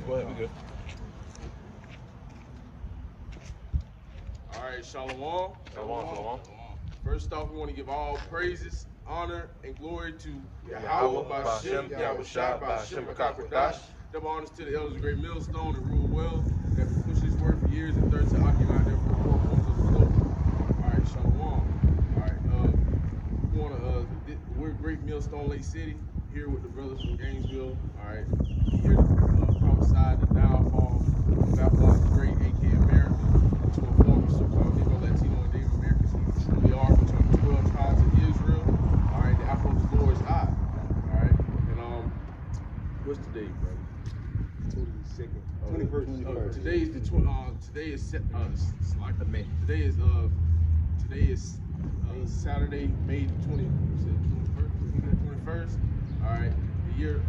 Go ahead, we good. All right, Shalom. Shalom. First off, we want to give all praises, honor, and glory to Yahweh, Yahweh, Ba'Shem, Yahweh, Ba'Shem, Ba'Kakadash. Double honors to the elders of Great Millstone and rule well, that have pushed this word for years, and third to occupy their four corners of the globe. All right, Shalom. All right, we're Great Millstone Lake City, here with the brothers from Gainesville. All right, here to prophesy the downfall of Babylon the Great, aka America, to inform the so-called Negro, Latino, and Native Americans who truly are between the 12 tribes of Israel. All right, the apple of the Lord is high. All right, and what's today, brother? 21st. Today is Saturday, May the 21st. All right, the year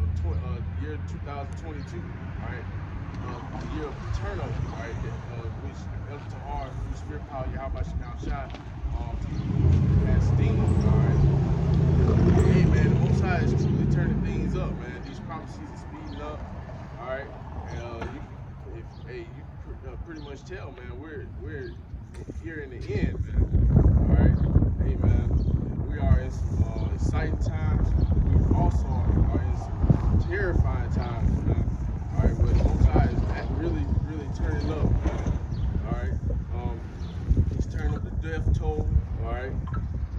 2022. All right, the year of turnover. All right, which El Tahar, through Spirit Power, Ahsh-Rawchaa, has steamed. All right, hey man, the Most High is truly turning things up, man. These prophecies are speeding up. All right. You pretty much tell, man, we're here in the end, man. All right, hey, man, we are in some exciting times. We also are in some terrifying times, man. All right, but the Most High is really turning up, man. All right, he's turning up the death toll. All right,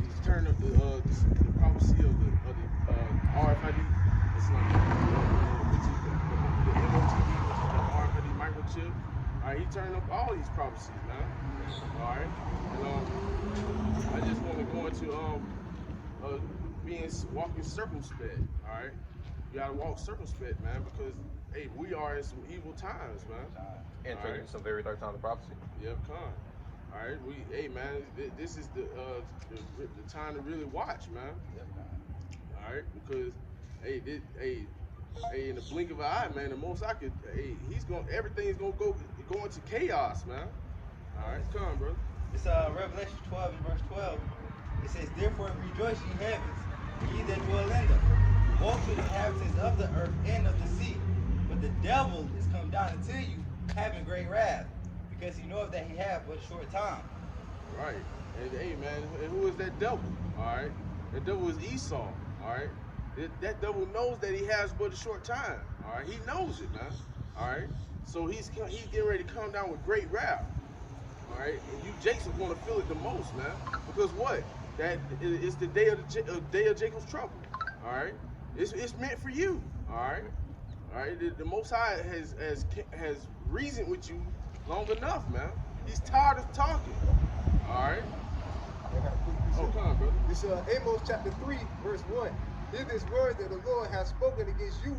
he's turning up the prophecy of the RFID. It's like which is the MOTD. Microchip. All right, he turned up all these prophecies, man. All right, and I just want to go into walking circumspect. All right, you gotta walk circumspect, man, because hey, we are in some evil times, man. Entering some very dark times of prophecy. Yep, come. All right, hey, man, this is the time to really watch, man. All right, because hey, in the blink of an eye, man, the most I could, everything's gonna go into chaos, man. All right, come on, brother. It's Revelation 12 and verse 12. It says, "Therefore rejoice, ye heavens, and ye that dwell in them. Woe to the inhabitants of the earth and of the sea. But the devil is come down unto you, having great wrath, because he knoweth that he hath but a short time." Right. And hey, man, and who is that devil? All right, that devil is Esau. All right. That devil knows that he has but a short time. All right, he knows it, man. All right, so he's getting ready to come down with great wrath. All right, and you Jakes are going to feel it the most, man, because what? That it's the day of Jacob's trouble. All right, it's meant for you. All right. The Most High has reasoned with you long enough, man. He's tired of talking. All right. Oh, come on, brother. This Amos chapter 3, verse 1. Hear this word that the Lord has spoken against you,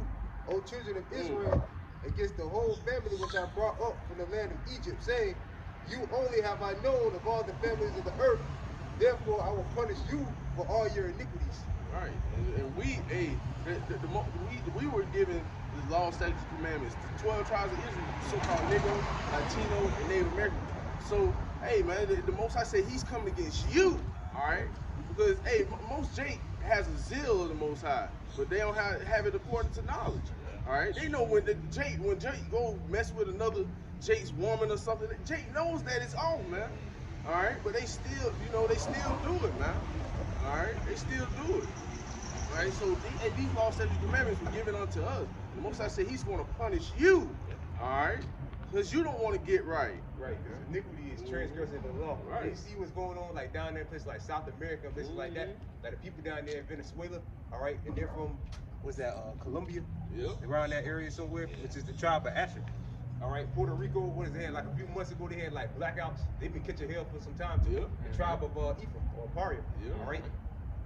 O children of Israel, against the whole family which I brought up from the land of Egypt, saying, you only have I known of all the families of the earth, therefore I will punish you for all your iniquities. Right, and we were given the law, statutes, and commandments, the 12 tribes of Israel, so-called Negro, Latino, and Native American. So, hey, man, the Most High said he's coming against you, all right? Because, hey, most Jake has a zeal of the Most High, but they don't have it according to knowledge. All right, they know when Jake go mess with another Jake's woman or something, Jake knows that it's on, man. All right, but they still do it, man. All right, they still do it. All right, so these law, statutes, commandments were given unto us. The Most High said he's going to punish you. All right, because you don't want to get right. Right, because iniquity is transgressing the law. Right. You see what's going on, like down there in places like South America, places like that. Like the people down there in Venezuela, all right, and they're from, what's that, Colombia? Yep. Around that area somewhere, which is the tribe of Asher. All right, Puerto Rico, what is it? Like a few months ago, they had like blackouts. They've been catching hell for some time too. Yep. The tribe of Ephraim or Paria. Yep. All right.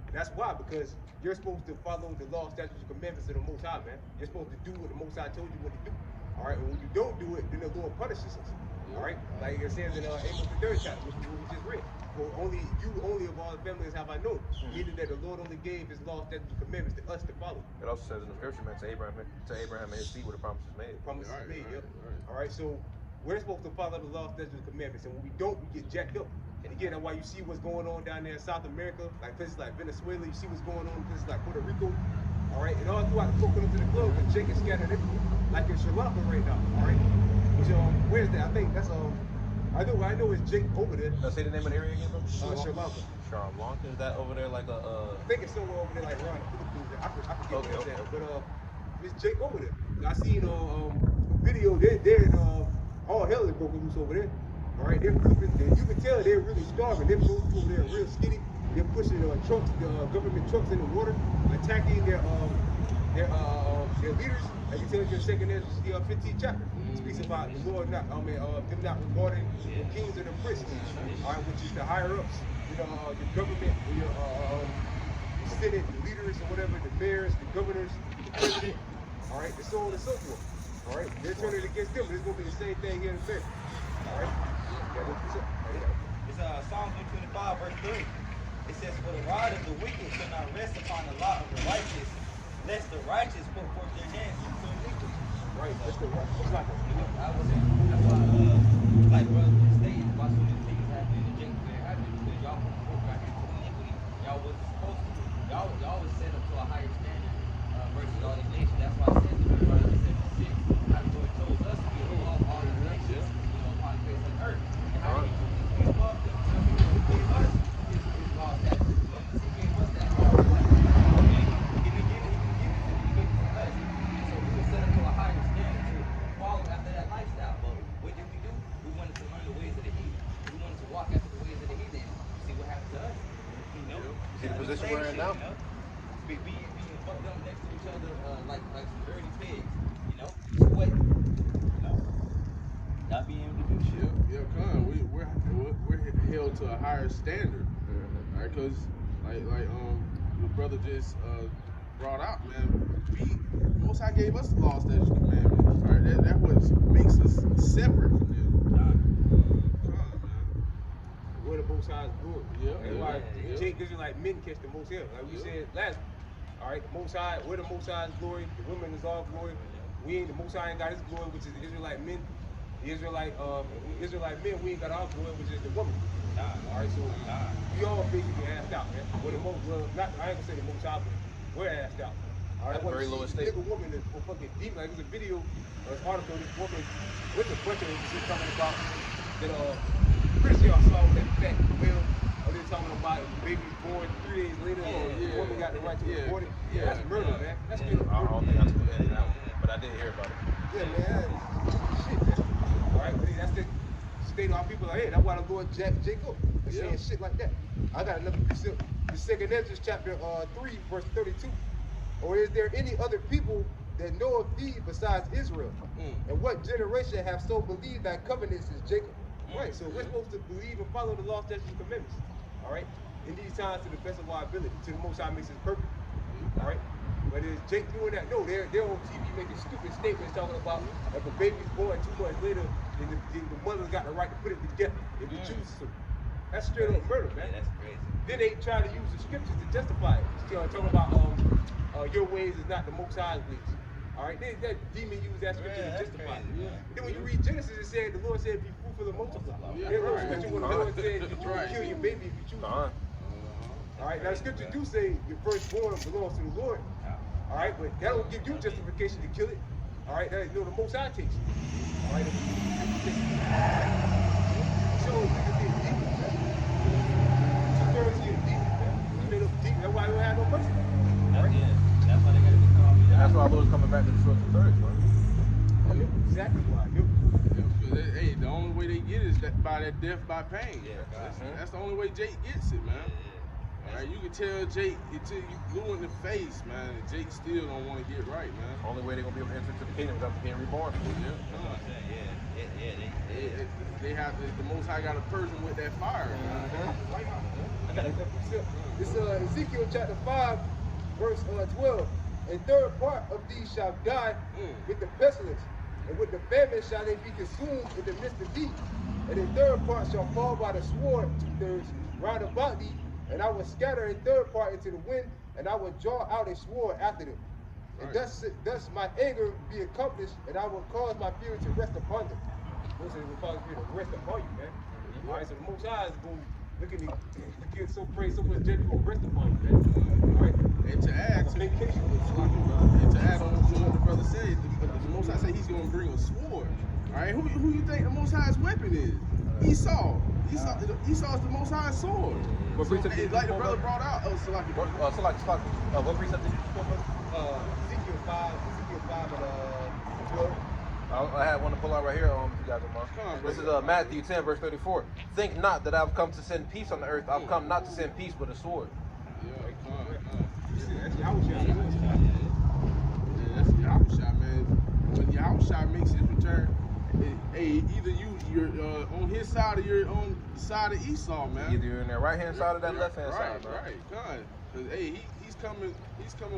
And that's why, because you're supposed to follow the law, statutes, and commandments of the Most High, man. You're supposed to do what the Most High told you what to do. All right, and when you don't do it, then the Lord punishes us. All right, like it says in Amos the 3rd chapter, which we just read. For only of all the families have I known. Meaning that the Lord only gave His law, statutes, and commandments to us to follow. It also says in the scripture, man, to Abraham and his seed where the promise is made. Promises Right, made. right, Yep. right. All right, so we're supposed to follow the law, statutes, and commandments, and when we don't, we get jacked up. And again, that's why you see what's going on down there in South America, like places like Venezuela. You see what's going on in places like Puerto Rico. All right, and all throughout the four corners of the globe, and Jake is scattered everywhere. like in Sri Lanka right now, all right? Which where's that? I think that's I know it's Jake over there. Say the name of the area again, bro. Sri Lanka. Sri Lanka. Is that over there like a? I think it's somewhere over there like around the Philippines. I forget Okay, where okay. it's at. But it's Jake over there. I seen a video. They're in all hell is broken loose over there. All right, they're flipping. You can tell they're really starving. They're moving over there real skinny. They're pushing trucks, government trucks in the water, attacking their leaders. Like you tell us in second there, the 15th chapter speaks about the Lord them not regarding the kings and the princes, all right, which is the higher ups, your government, your Senate, the leaders or whatever, the mayors, the governors, the president, all right, and so on and so forth. All right, they're turning against them. It's gonna be the same thing here in America. All right. It's Psalms 125, verse 3. It says, "For the rod of the wicked shall not rest upon the lot of the righteous, lest the righteous put forth their hands to iniquity." Right, that's the right. It's like I was saying, that's why, like brother was stating, why so many things happen in the Jake Fair happen, because y'all put forth your hands to iniquity. Y'all wasn't supposed to. Y'all was set up to a higher standard versus all these nations. That's why I said to Deuteronomy 76, how the Lord chose us to be above all the nations, upon the face of the earth. And how did he be above them? He gave us his law, statutes, commandments. He gave us that law. He didn't give it to them. He gave it to us. And so we were set up to a higher standard to follow after that lifestyle. But what did we do? We wanted to learn the ways of the heathen. We wanted to walk after the ways of the heathen. See what happened to us? See the position we're in now? Being fucked up next to each other like some dirty pigs. What? Not being able to do shit. Yeah, we're held to a higher standard, right? Because like the brother just brought out, man. Most High gave us the law, statutes, commandments. Right? That what makes us separate from them. where the Most High's glory. That's why yeah. Israelite men catch the most hell. Like we said last week. All right, the Most High, we're the Most High's glory. The women is all glory. We ain't the Most High ain't got his glory, which is the Israelite men. The Israelite men, we ain't got our glory, which is the woman. All right, so we all basically assed out, man. We're the most, not I ain't gonna say the Most High, but we're assed out. All right, very lowest state. Nigga woman is fucking deep. Like there's a video, an article. This woman with a bunch of shit talking about that. Pretty sure I saw that fat whale. They're talking about the baby's born 3 days later. The woman got the right to report it. That's murder, man. That's still murder. I don't think I took that out, but I did hear about it. Yeah, man. That's shit, man. All right, but that's the state of our people are in. That's why the Lord Jacob is saying shit like that. I got another precept. The second Ezra chapter 3, verse 32. Or is there any other people that know of thee besides Israel? And what generation have so believed thy covenants is Jacob? Right, so we're supposed to believe and follow the law, statutes, and commandments. All right, in these times to the best of our ability, to the Most High makes us perfect. All right, but is Jake doing that? No, they're on TV making stupid statements talking about if a baby's born 2 months later, then the mother's got the right to put it to death if he chooses to. That's straight up murder, man. Yeah, that's crazy. Then they try to use the scriptures to justify it. Talking about your ways is not the Most High's ways. All right, that demon used that scripture to justify it. Then when you read Genesis, it said the Lord said, "Be fruitful and multiply." There's no scripture when the Lord said, "You can kill your baby if you choose." All right, now the scripture do say your firstborn belongs to the Lord. All right, but that don't give you justification to kill it. All right, that is the Most High takes it. All right, so niggas get deep, man. Two-thirds get deep, man. Straight up deep. That's why we don't have no mercy. All right. That's why they gotta be calm. That's why I was coming back to the short 2/3, man. Exactly why. Hey, the only way they get it is by that death by pain. That's the only way Jake gets it, man. All right, you can tell Jake until you glue in the face, man. And Jake still don't want to get right, man. Only way they're gonna be able to enter into the kingdom is after being reborn. They have the Most High got a person with that fire. It's Ezekiel chapter 5, verse 12. And third part of these shall die with the pestilence, and with the famine shall they be consumed in the midst of thee. And the third part shall fall by the sword 2/3 round about thee, and I will scatter a third part into the wind, and I will draw out a sword after them. And thus my anger be accomplished, and I will cause my fury to rest upon them. Those are the cause fury to rest upon you, man. All right, so the Most High is going to Look at me. You get so praise, so much judgment rest upon you, man. All right? And to add to, Vacation. and to add on to what the brother said, the Most High said he's going to bring a sword. All right, who you think the Most High's weapon is? Esau. Esau's the Most High's sword. What precept did you Like the quote, brother brother? brought out. Oh, Salaki. What precept did you quote, brother? Ezekiel 5 and 12. I had one to pull out right here. If you guys don't mind. Come on, This is brother. Matthew 10, verse 34. Think not that I've come to send peace on the earth. I've come not to send peace, but a sword. Yeah, come on. That's Yahweh. Yeah, that's Ahsh-Rawchaa, man. When Ahsh-Rawchaa makes his return, hey, either you're on his side or you're on the side of Esau, man. Either you're in the right hand side or that left hand side, man. Right, God. Cause hey, he's coming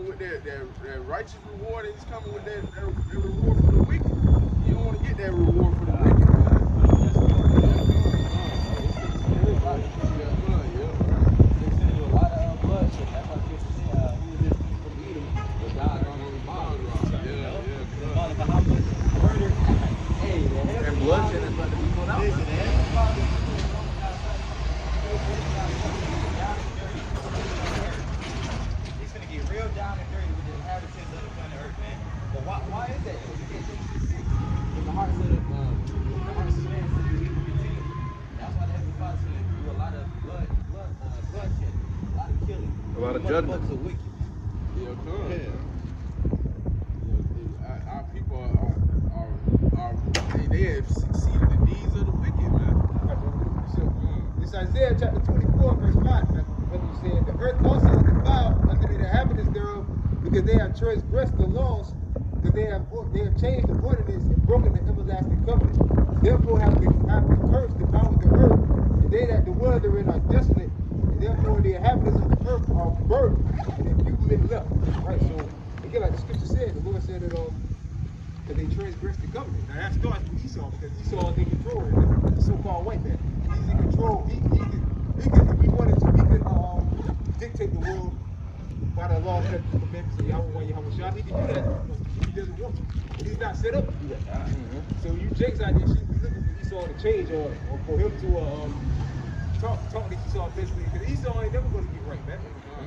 with that righteous reward, and he's coming with that reward for the wicked. You don't want to get that reward for the wicked, man. And bloodshed is about to be going out. It's gonna get real down and dirty with the inhabitants of the planet Earth, man. But why is that? In the hearts of the man said the evil continue. That's why the Heavenly Father's gonna do a lot of bloodshed, a lot of killing, A lot of motherfuckers judgment. are wicked. Yeah, come. Yeah. Our people they have succeeded the deeds of the wicked, man. It's Isaiah chapter 24, verse 5. Brother, you said, the earth also is defiled under the inhabitants thereof, because they have transgressed the laws, because they have changed the ordinance and broken the everlasting covenant. Therefore have been cursed the power of the earth, and they that dwell therein are desolate, and therefore the inhabitants of the earth are burdened, and a few men left. Right, so again, like the scripture said, the Lord said that they transgressed the covenant. Now that starts with Esau, because Esau is in control, the so-called white man. He's in control. He could, if he wanted to, he could dictate the world by the law, statutes, and commandments of Yahweh, Yahweh Shah. He can do that if he doesn't want to. But he's not set up to do that. So you Jakes out there should be looking for Esau to change, or for him to talk to Esau basically, because Esau ain't never going to get right, man.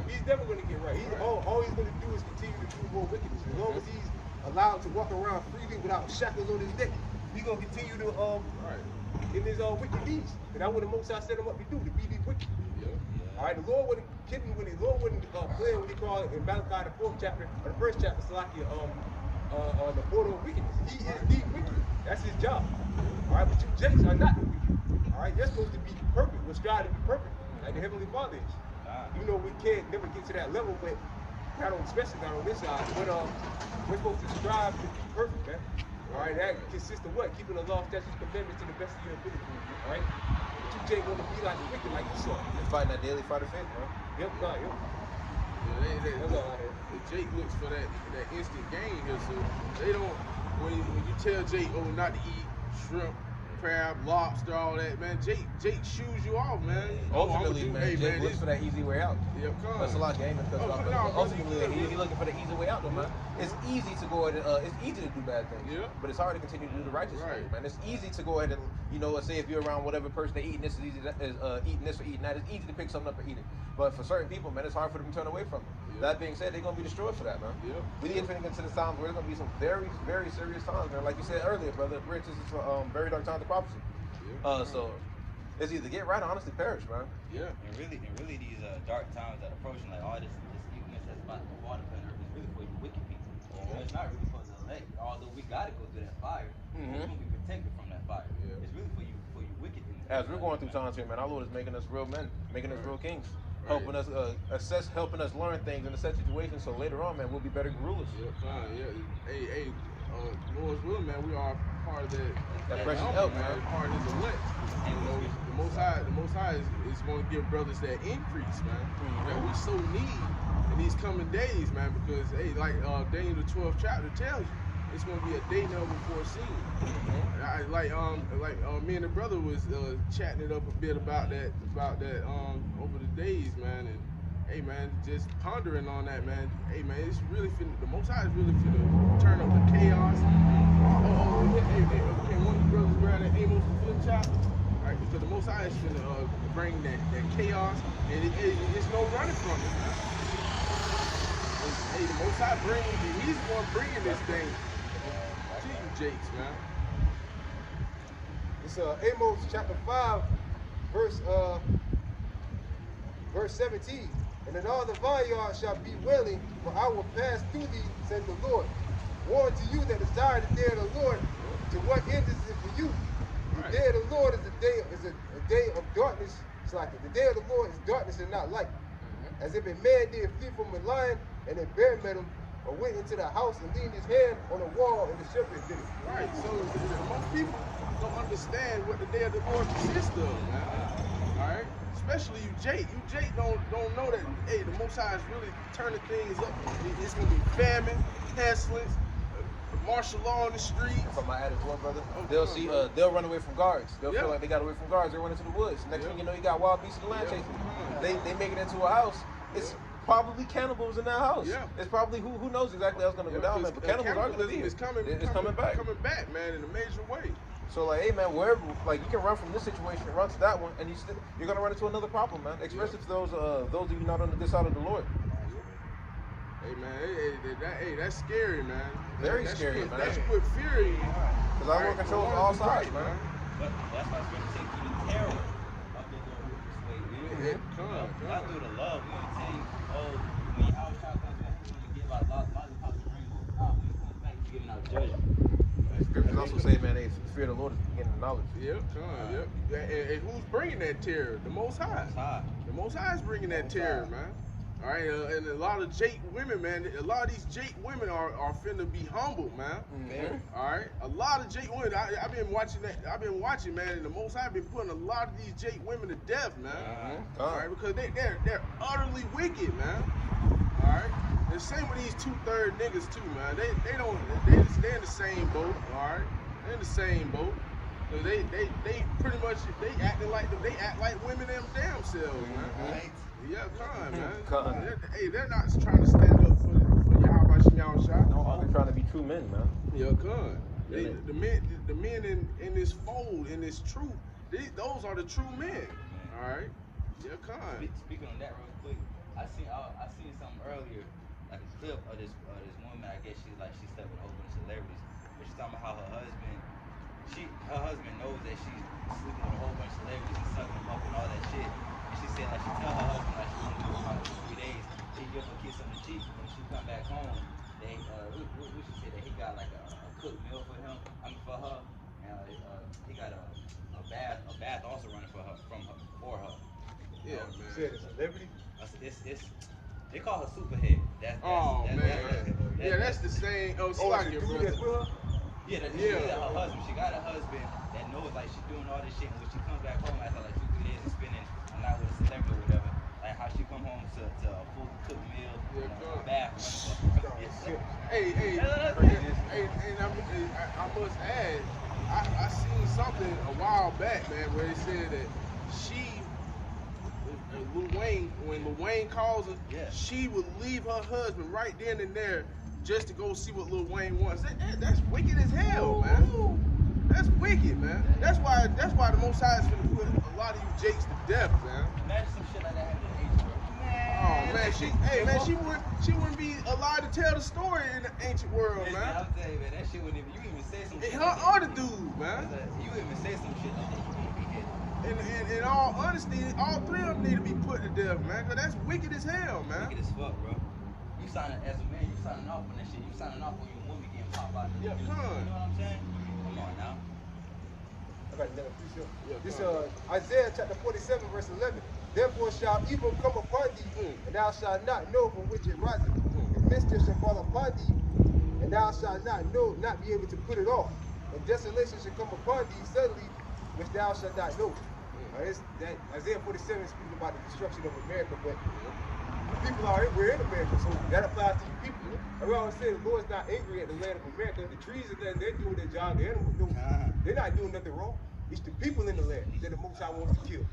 He's never going to get right. All he's going to do is continue to do more wickedness. As long as he's allowed to walk around freely without shackles on his neck, he's going to continue to in his wicked deeds. And that's what the Most High set him up to do, to be the wicked. All right, the Lord wouldn't kid me when the Lord wouldn't play what he called in Malachi the 4th chapter, or the 1st chapter, Salakia, the border of wickedness. He is the wicked. That's his job. All right, but you Jakes are not the wicked. All right, you're supposed to be perfect. We're striving to be perfect, like the Heavenly Father is. You know, we can't never get to that level, but especially not on this side. But we're supposed to strive to be perfect, man. All right, that consists of what? Keeping the law, statutes, commandments to the best of your ability. All right, but you Jake want to be like the wicked, like Esau. Just fighting that daily fight of faith, man. Yep, God, yep. Jake looks for that instant gain here, so they don't. When you tell Jake, not to eat shrimp, crab, lobster, all that, man, Jake shoos you off, man. Ultimately, man, Jake looks for that easy way out. Yep, come on. That's a lot of gaming because ultimately he's looking for the easy way out, though, man. It's easy to go ahead and it's easy to do bad things, but it's hard to continue to do the righteous things, man. It's easy to go ahead and say if you're around whatever person they eating this is easy eating this or eating that. It's easy to pick something up and eat it, but for certain people, man, it's hard for them to turn away from it. That being said, they're gonna be destroyed for that, man. We need to get into the times where there's gonna be some very, very serious times, man. Like you said earlier, brother, Rich, this is very dark times of prophecy. So it's either get right or honestly perish, man. And really these dark times that are approaching, like all this evilness that's about to water planet Earth is really for you wicked people. It's not really for the elect. Although we gotta go through that fire, we're gonna be protected from that fire. It's really for you wicked people. As we're going through times here, man, our Lord is making us real men, making us real kings, helping us helping us learn things in a set situation. So later on, man, we'll be better rulers. Hey, Lord's willing, man, we are part of that precious help, help, man. Part of his elect. The Most High is going to give brothers that increase, man, that we so need in these coming days, man. Because like Daniel the 12th chapter tells you, it's going to be a day never before seen. Me and the brother was chatting it up a bit about that over the days, man. And hey, man, just pondering on that, man. Hey, man, it's really the Most High is really finna turn up the chaos. Hey, one of the brothers grab that Amos the 5th chapter, right? Because the Most High High is going to bring that chaos, and it's no running from it, man. Hey, the Most High he's the one bringing this thing to you, Jakes, man. It's Amos chapter 5, verse 17. And in all the vineyards shall be wailing, for I will pass through thee, said the Lord. Woe to you that desire the day of the Lord. To what end is it for you? The day of the Lord is a day of darkness. It's like the day of the Lord is darkness and not light. As if a man did flee from a lion, and a bear met him, or went into the house and leaned his hand on the wall, and the serpent did it. Right. So most people don't understand what the day of the Lord consists of, man. All right. Especially you, Jake. You, Jake, don't know that. Hey, the Most High is really turning things up. It's gonna be famine, pestilence, martial law in the streets. From my added one brother, Oh, they'll come on, see, brother. they'll run away from guards. They'll Yeah. feel like they got away from guards. They run into the woods. Next Yeah. thing you know, you got wild beasts in the land Yeah. chasing them. They make it into a house. It's probably cannibals in that house. Yeah. It's probably who knows exactly how it's gonna go down, man. But cannibals are gonna be here. It's coming back. Coming back, man, in a major way. So like, hey man, wherever like you can run from this situation, run to that one, and you're gonna run into another problem, man. Especially for those of you not on this side of the Lord. Hey man, that's scary, man. Very scary, man. That's put fear in you. Because I want control on all sides, man. But that's why it's going to take you the terror of the Lord will persuade you. Come. Not through the love. We're going to tell you, oh, when Ahsh-Rawchaa comes back, we're going to give out lollipops and rainbows. When he comes back, he's giving out judgment. Scriptures also say, man, hey, the fear of the Lord is the beginning of knowledge. Yep. And who's bringing that terror? The Most High. The Most High is bringing that terror, man. All right, and a lot of Jake women, man. A lot of these Jake women are finna be humbled, man. Mm-hmm. All right, a lot of Jake women. I've been watching that. I've been watching, man. And the Most High been putting a lot of these Jake women to death, man. All right, because they're utterly wicked, man. All right. The same with these 2/3 niggas too, man. They're in the same boat. All right, they're in the same boat. So they pretty much they act like women them damn selves, man. Right? Yeah, come, man. Come. They're not trying to stand up for Ahsh-Rawchaa. No, they're trying to be true men, man. Yeah, come. The men in this fold, in this truth, those are the true men. All right. Yeah, come. Speaking on that real quick, I seen something earlier, like a clip of this woman. I guess she slept with a whole bunch of celebrities, but she's talking about how her husband knows that she's sleeping with a whole bunch of celebrities and sucking them up and all that shit. And she said like she tell her husband like she won't do it for about 2-3 days. He give her a kiss on the cheek. When she come back home, they we should say that he got like a cooked meal for her, and he got a bath also running for her. Yeah, man. You said a celebrity? They call her Superhead. That's the same. Oh, Oh, Slack the your dude brother. that's with her? Yeah, her husband. She got a husband that knows like she's doing all this shit, and when she comes back home after like 2-3 days of spending a night with a celebrity or whatever, like how she come home to a full cooked meal, a bath. Hey, I must add, I seen something a while back, man, where they said that Lil Wayne, when Lil Wayne calls her, she would leave her husband right then and there just to go see what Lil Wayne wants. That's wicked as hell, man. That's wicked, man. That's why the Most High is gonna put a lot of you Jakes to death, man. Imagine some shit like that happening in the ancient world. Oh man, she wouldn't be allowed to tell the story in the ancient world, man. I'm telling you, man, that shit wouldn't even. You even say some shit. Her or the dude, man. You even say some shit like that. You wouldn't be hit. In all honesty, all three of them need to be put to death, man. Cause that's wicked as hell, man. Wicked as fuck, bro. You signing as a man, you signing off on that shit. You signing off on your woman getting popped out. Yeah, You know what I'm saying? Come on now. I got another precept. Yeah, This come on. Isaiah chapter 47 verse 11. Therefore shall evil come upon thee, and thou shalt not know from which it riseth. And mischief shall fall upon thee, and thou shalt not be able to put it off. And desolation shall come upon thee suddenly, which thou shalt not know. That Isaiah 47 speaks about the destruction of America, but the people are we're in America, so that applies to you people. I always say the Lord's not angry at the land of America. The trees are there, they're doing their job. The animals they're not doing nothing wrong. It's the people in the land that the Most High wants to kill.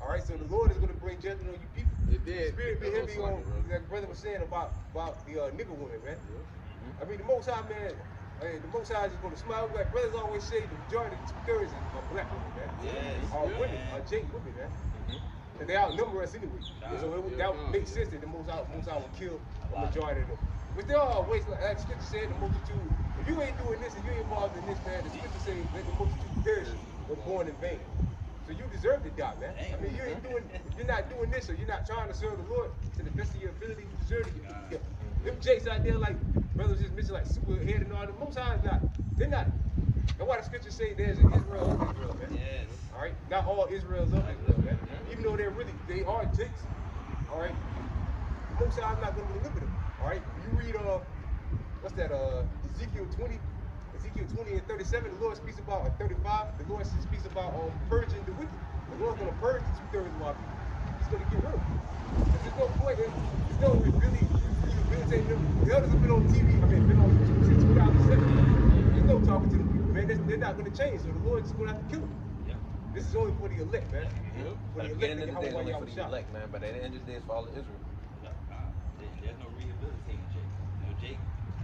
All right, so the Lord is going to bring judgment on you people. The spirit be heavy on, like brother was saying about the nigger woman, man. I mean, the Most High, man, Hey, the Most High is just gonna smile back. Brothers always say the majority of the 2/3 are black women, man. Yes. Are women, are Jake women, man. And they outnumber us anyway. So that would make sense that the Most High would kill the majority of them. But there are ways, like Scripture said, the multitude. If you ain't doing this and you ain't involved in this, man, the Scripture says let the multitude perish were born in vain. So you deserve to die, man. I mean, you ain't doing, if you're not doing this, or you're not trying to serve the Lord to the best of your ability, you deserve to get killed. Them Jakes out there, like brothers just mentioned, like superhead and all, the Most High is not. They're not. That's why the Scriptures say there's an Israel of Israel, man. Yes. All right, not all Israel's of Israel, man. Even though they are Jakes. All right, the Most High is not going to deliver them. All right, you read what's that? Ezekiel 20 and 37. The Lord speaks about 35. The Lord speaks about purging the wicked. The Lord's going to purge the 2/3 of our people. He's going to get rid of them. There's no point. There's no really rehabilitating them. The elders have been on TV. Been on YouTube since 2007. There's no talking to them people, man. They're not going to change. So the Lord's just going to have to kill them. Yep. This is only for the elect, man. For At the the beginning elect, of the day, it's only for the shot. elect, man. But at the end of the day, it's for all of Israel. There's no rehabilitating Jake. You know, Jake,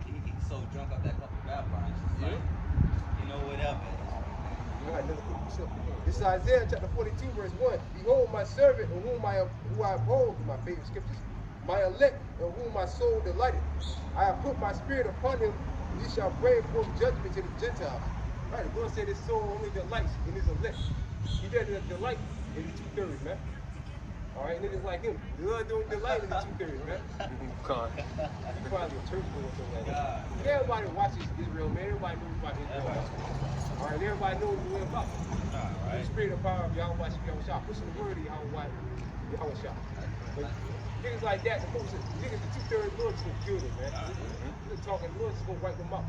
he's so drunk off that cup of Babylon. It's just like, you know, whatever. All right, another quick piece. This is Isaiah chapter 42, verse 1. Behold, my servant, in whom I uphold, my favorite scriptures, my elect, in whom my soul delighted. I have put my spirit upon him, he shall bring forth judgment to the Gentiles. Right, the Lord said his soul only delights in his elect. He doesn't delight in the 2/3, man. All right, niggas like him. The Lord don't delight in the 2/3, man. Con. He's probably a church boy or something like that. Everybody watches Israel, man. Everybody knows about Israel. All right, everybody knows what we're about. The spirit of power of Ahsh-Rawchaa, pushing the word of Ahsh-Rawchaa. But niggas like that, niggas the 2/3 Lord just gonna kill them, man. We're talking, the Lord just gonna wipe them out.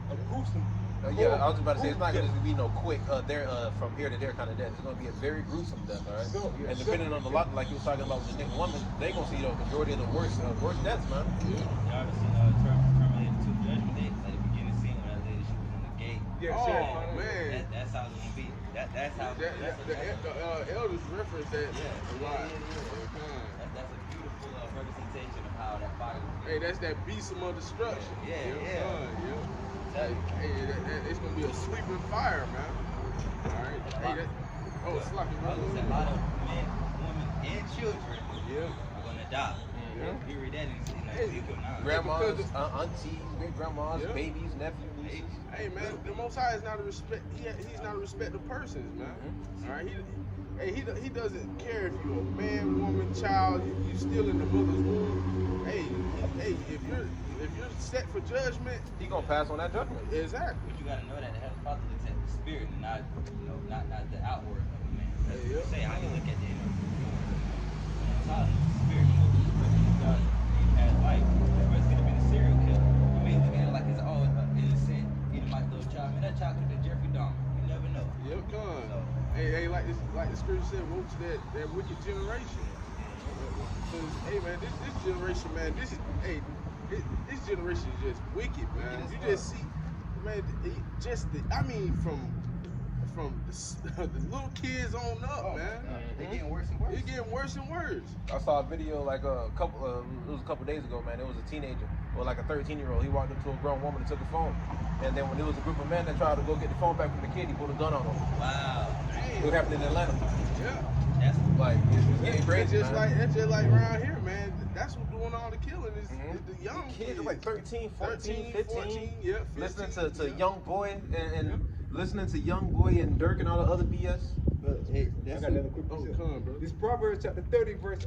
A gruesome. Yeah, I was about to say, it's not going to be no quick, from here to there kind of death. It's going to be a very gruesome death, all right? And depending on the lot, like you was talking about with the nigga woman, they going to see the majority of the worst deaths, man. Y'all ever seen Terminator 2 Judgment Day? Like the beginning scene when that lady, she was on the gate. Yeah, man. That's how it's going to be. That's how the elders reference that a lot. That's a beautiful representation of how that fire was. Hey, that's that beast of destruction. Hey, it's gonna be a sweeping fire, man. All right. It's like a lot of men, women, and children are gonna die. You read that in Ezekiel 9. Grandmas, aunties, great grandmas, babies, nephews, nieces. Hey, man, the Most High is not a respect. He's not a respect of persons, man. All right. He doesn't care if you're a man, woman, child. You still in the mother's womb. Hey, if you're set for judgment, He gonna pass on that judgment. Exactly. But you gotta know that the Heavenly Father looks at the spirit and not the outward of a man. Say how you look at the inner. It's how the spirit moves the person who does in past life. That person's gonna be the serial killer. You may look at it like it's all innocent, like little child. Man, that child could have been Jeffrey Dahmer. You never know. Yep, come. Hey, like the scripture said, woe to that wicked generation. Hey, man, this generation, man, this generation is just wicked, man. You just see, man, from the little kids on up, man. They're getting worse and worse. It's getting worse and worse. I saw a video like it was a couple days ago, man. It was a teenager, or like a 13-year-old. He walked up to a grown woman and took a phone. And then when there was a group of men that tried to go get the phone back from the kid, he pulled a gun on him. Wow. It happened in Atlanta. Yeah. That's like, it's getting crazy, That's just like around here, man. That's what's doing all the killing is the young kids. Are like 13, 14, 15. 14, 15. Listening to Young Boy and listening to Young Boy and Dirk and all the other BS. Hey, I got another quick piece. Bro. This Proverbs chapter 30, verse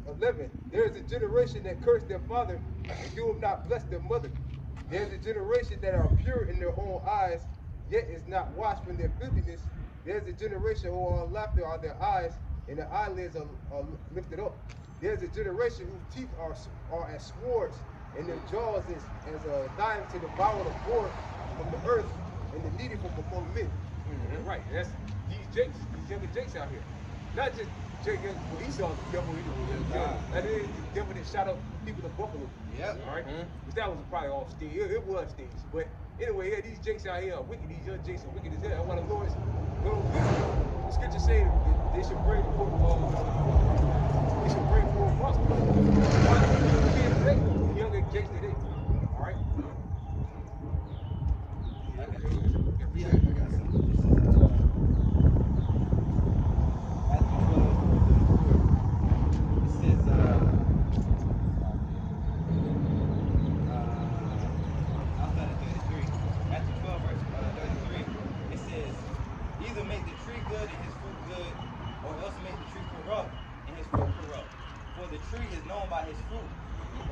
11. There is a generation that curse their father and do not bless their mother. There is a generation that are pure in their own eyes, yet is not washed from their filthiness. There is a generation who all laughter are their eyes, and their eyelids are lifted up. There is a generation whose teeth are as swords, and their jaws is as a knife to devour the poor from the earth and the needy from among men. Right, that's these Jakes, these younger Jakes out here. Not just Jake, well, Esau's the devil, that is the devil that shot up people in Buffalo. Yep. All right? But that was probably all stage. It was stage. But anyway, yeah, these Jakes out here are wicked. These young Jakes are wicked as hell. I want the Lord's the scripture say that they should bring forth monsters. Why do kids today? Younger Jakes today. All right? either make the tree good and his fruit good, or else make the tree corrupt and his fruit corrupt. For the tree is known by his fruit.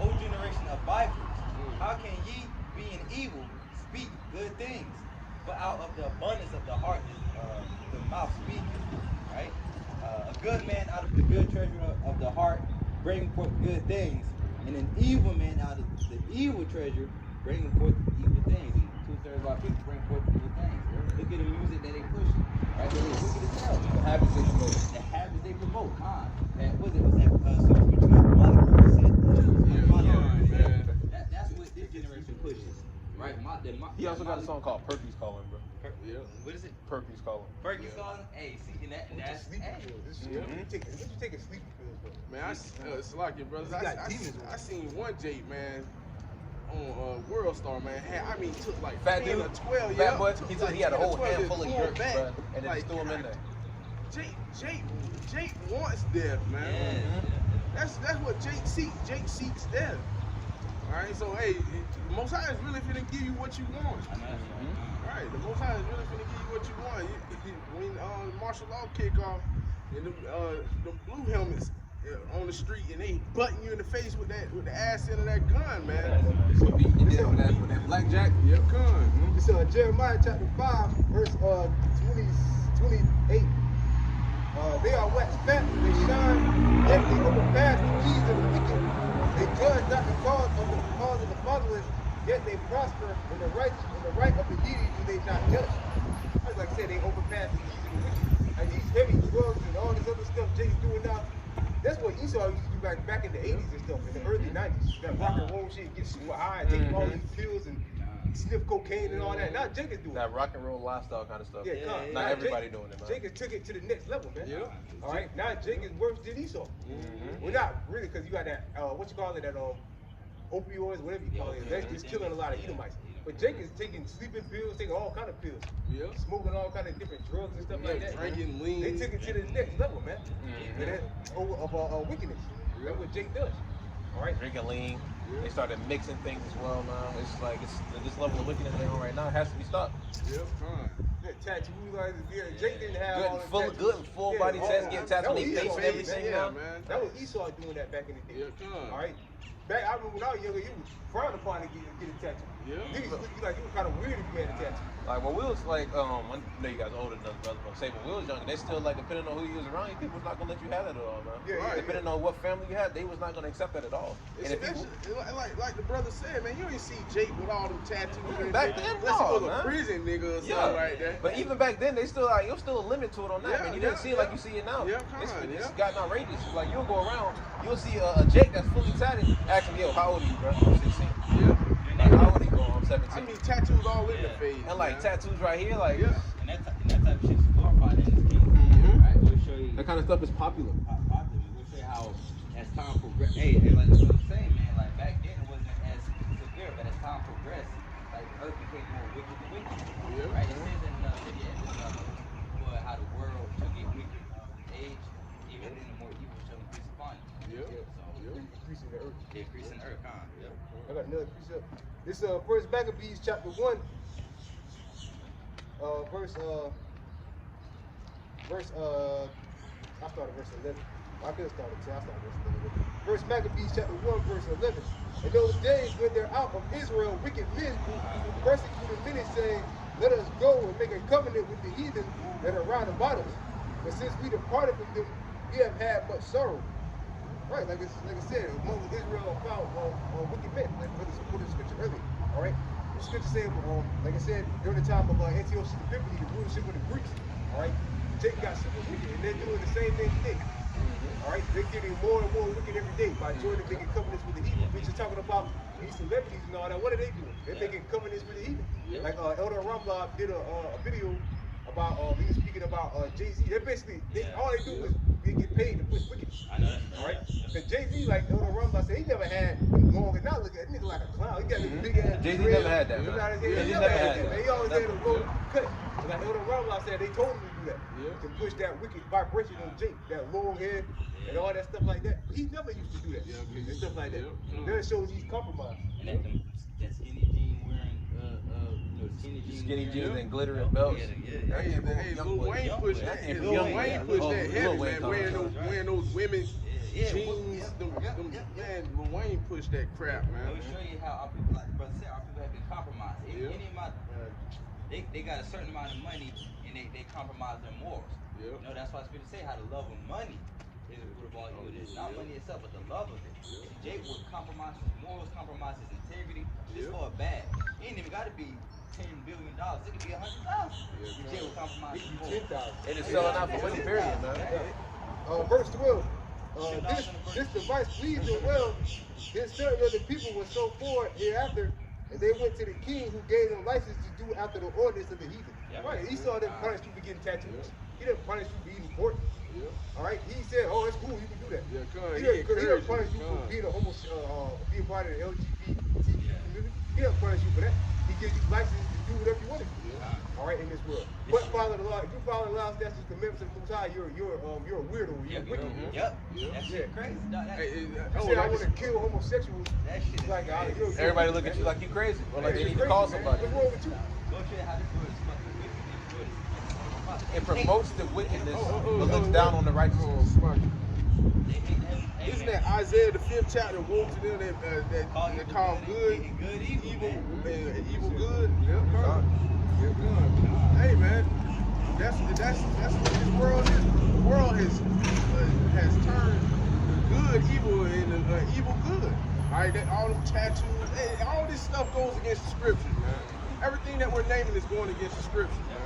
O generation of vipers, how can ye, being evil, speak good things? But out of the abundance of the heart, the mouth speaketh. Right? A good man out of the good treasure of the heart bring forth good things, and an evil man out of the evil treasure bring forth evil things. And 2/3 of our people bring forth evil things. Look at the music that they push. Right? They look at the hell. The habits they promote. The habits they promote. That was it? Was that song which Monica said? That's what this generation pushes. Right? He also got a song called Perky's Calling, bro. What is it? Perky's Calling. Perky's calling. Hey, see, and that's Sleeping hey. pills. What you taking sleeping pills for? Man, it's like it, brothers. You got demons. I seen one Jake, man, on World Star, man. Took like Fat 10 dude? or 12. Fat Yeah, boy? took He like said he had a 10 or whole 12 handful of just pulled jerks, back. bro, and then Like, threw him in there. Jake wants death, man. That's what Jake seeks. Jake seeks death. All right, so hey, the Most High is really finna give you what you want. Right, the Most High is really finna give you what you want. When martial law kick off, and the blue helmets on the street, and they butting you in the face with the ass end of that gun, man. He did it with that blackjack. Yep, gun. It's Jeremiah chapter 5, verse 28. They are waxed fat, they shine, yet they overpass the deeds of the wicked. They judge not the cause of the fatherless, yet they prosper in the right of the needy do they not judge. Like I said, they overpass the deeds of the wicked. And these heavy drugs and all this other stuff Jake's doing now, that's what Esau used to do back in the 80s and stuff, in the early 90s. That rock and roll shit, get super high, take all these pills and sniff cocaine and all that. Now Jake is doing That rock and roll lifestyle kind of stuff. Yeah, Not everybody doing it, man. Jake has took it to the next level, man. Yeah. All right. Now Jake is worse than Esau. Well, not really, because you got that what you call it, that opioids, whatever you call it. That's just killing a lot of Edomites. But Jake is taking sleeping pills, taking all kind of pills. Yeah. Smoking all kind of different drugs and stuff like that. Drinking lean. They took it to the next level, man. And that of wickedness. That's what Jake does. All right. Drinking lean. They started mixing things as well now. It's like this level of wickedness they're on right now has to be stopped. Yep, fine. Tattoos, like Jake didn't have all the Good and full body tats, getting tats on their face and everything. Yeah, Now. man. That was Esau doing that back in the day. Yeah, come on. All right. Back, I remember when I was younger, you was frowned upon to get a tattoo. Yeah. Niggas looked like you were kind of weird if you had a tattoo. Like when we was like, I know you guys are older than us, brother, but say when we was younger, they still like depending on who you was around, people was not gonna let you have that at all, man. Yeah, yeah, Depending on what family you had, they was not gonna accept that at all. And if people, like the brother said, man, you ain't see Jake with all them tattoos. Back then, unless no, he was man. a prison nigga or something like that. But even back then, they still like, it was still a limit to it on that, Yeah, man. You didn't yeah, see it like you see it now. Yeah, come on, It's yeah. gotten outrageous. Like you'll go around, you'll see a Jake that's fully tatted, asking, yo, how old are you, bro? I'm 16. Yeah. Like how old are you? Going? I'm 17. I mean, tattoos all in the face. And like man. tattoos right here, like Yeah. And that type of shit is glorified in this kingdom. Right? We'll show you that kind of stuff is popular. we'll show you how as time progressed. Hey, like what I'm saying, man, like back then it wasn't as severe, but as time progressed, like the earth became more wicked and wicked. Yeah. Right? It says in how the world shall get wicked age, even then the more evil shall increase upon you. Yeah. So Increasing the earth. increasing earth, huh? Yep. I got another precept. This First Maccabees chapter 1, I started verse 11. I could have started 10. I started verse 11. First Maccabees chapter 1, verse 11. In those days when they're out of Israel, wicked men persecuted many, saying, "Let us go and make a covenant with the heathen that are round about us. But since we departed from them, we have had much sorrow." Right, like I said, among Israel found wicked men, like for the scripture earlier. All right, the scripture said, like I said, during the time of Antiochus Epiphanes, the rulership of the Greeks. All right, Jake got super wicked, and they're doing the same thing today. All right, they're getting more and more wicked every day by joining making covenants with the heathen. We're just talking about these celebrities and all that. What are they doing? They're making covenants with the heathen. Like Elder Rumlock did a video about he was speaking about Jay-Z. They're basically all they do is they get paid to push wickedness. I know. All right, because Jay-Z, like Elder Rumlock said, he never had long and not look at that nigga like a clown. He got this big ass. Jay-Z never had that, You know man. how they say? Jay-Z He never never had had that. that. He always had a low cut. Like Elder Rumlock said, they told him to do that. Yeah. To push that wicked vibration on Jake, that long hair and all that stuff like that. He never used to do that. Yeah, okay. And stuff like that. Yeah. That shows he's compromised. And that skinny jean wearing Skinny jeans and glittering belts. Hey, Lil Wayne pushed that. That Lil Wayne pushed that Lil heavy, Wayne man. Wearing those women's jeans. Man, Lil Wayne pushed that crap, Let man. me show you how our people, like Brother said, our people have been compromised. Any of my, they got a certain amount of money and they compromise their morals. Yeah. You know, that's why Scripture say how the love of money is the root of all evil. It's not money itself, but the love of it. Yeah. Jake would compromise his morals, compromise his integrity, just Yeah. for a bag. It ain't even got to be $10 billion. It could be 100,000. Yeah, Jake would compromise his morals. 10,000. And it's selling out for money, period, man. Verse 12. This device pleased him well. Then certain of the people were so forward hereafter, and they went to the king who gave them license to do after the ordinance of the heathen. Yeah. Right. Esau didn't punish you for getting tattoos. He didn't punish you for eating pork. Yeah. All right. He said, "Oh, it's cool. You can do that." Yeah, He he didn't punish you for encouraged being being part of the LGBT community. He didn't punish you for that. He gives you license to do whatever you want to do. All right, in this world. But follow the law. If you follow the law, statutes, commandments of the Most High, you're a weirdo. You're wicked. Yep. Yeah. That shit crazy. Dog, that, You say I want to kill homosexuals. that shit is Like, crazy. Everybody look at you like you crazy, or like they need to call somebody. What's wrong with you? Go show you how this word is fucking wicked. It promotes the wickedness, but looks down on the righteousness. Isn't that Isaiah the 5th chapter? Woe to them that call good evil, evil good. Hey man, that's what this world is. The world has turned good evil and evil good. All right, all them tattoos, all this stuff goes against the scriptures, man. Everything that we're naming is going against the scriptures, man.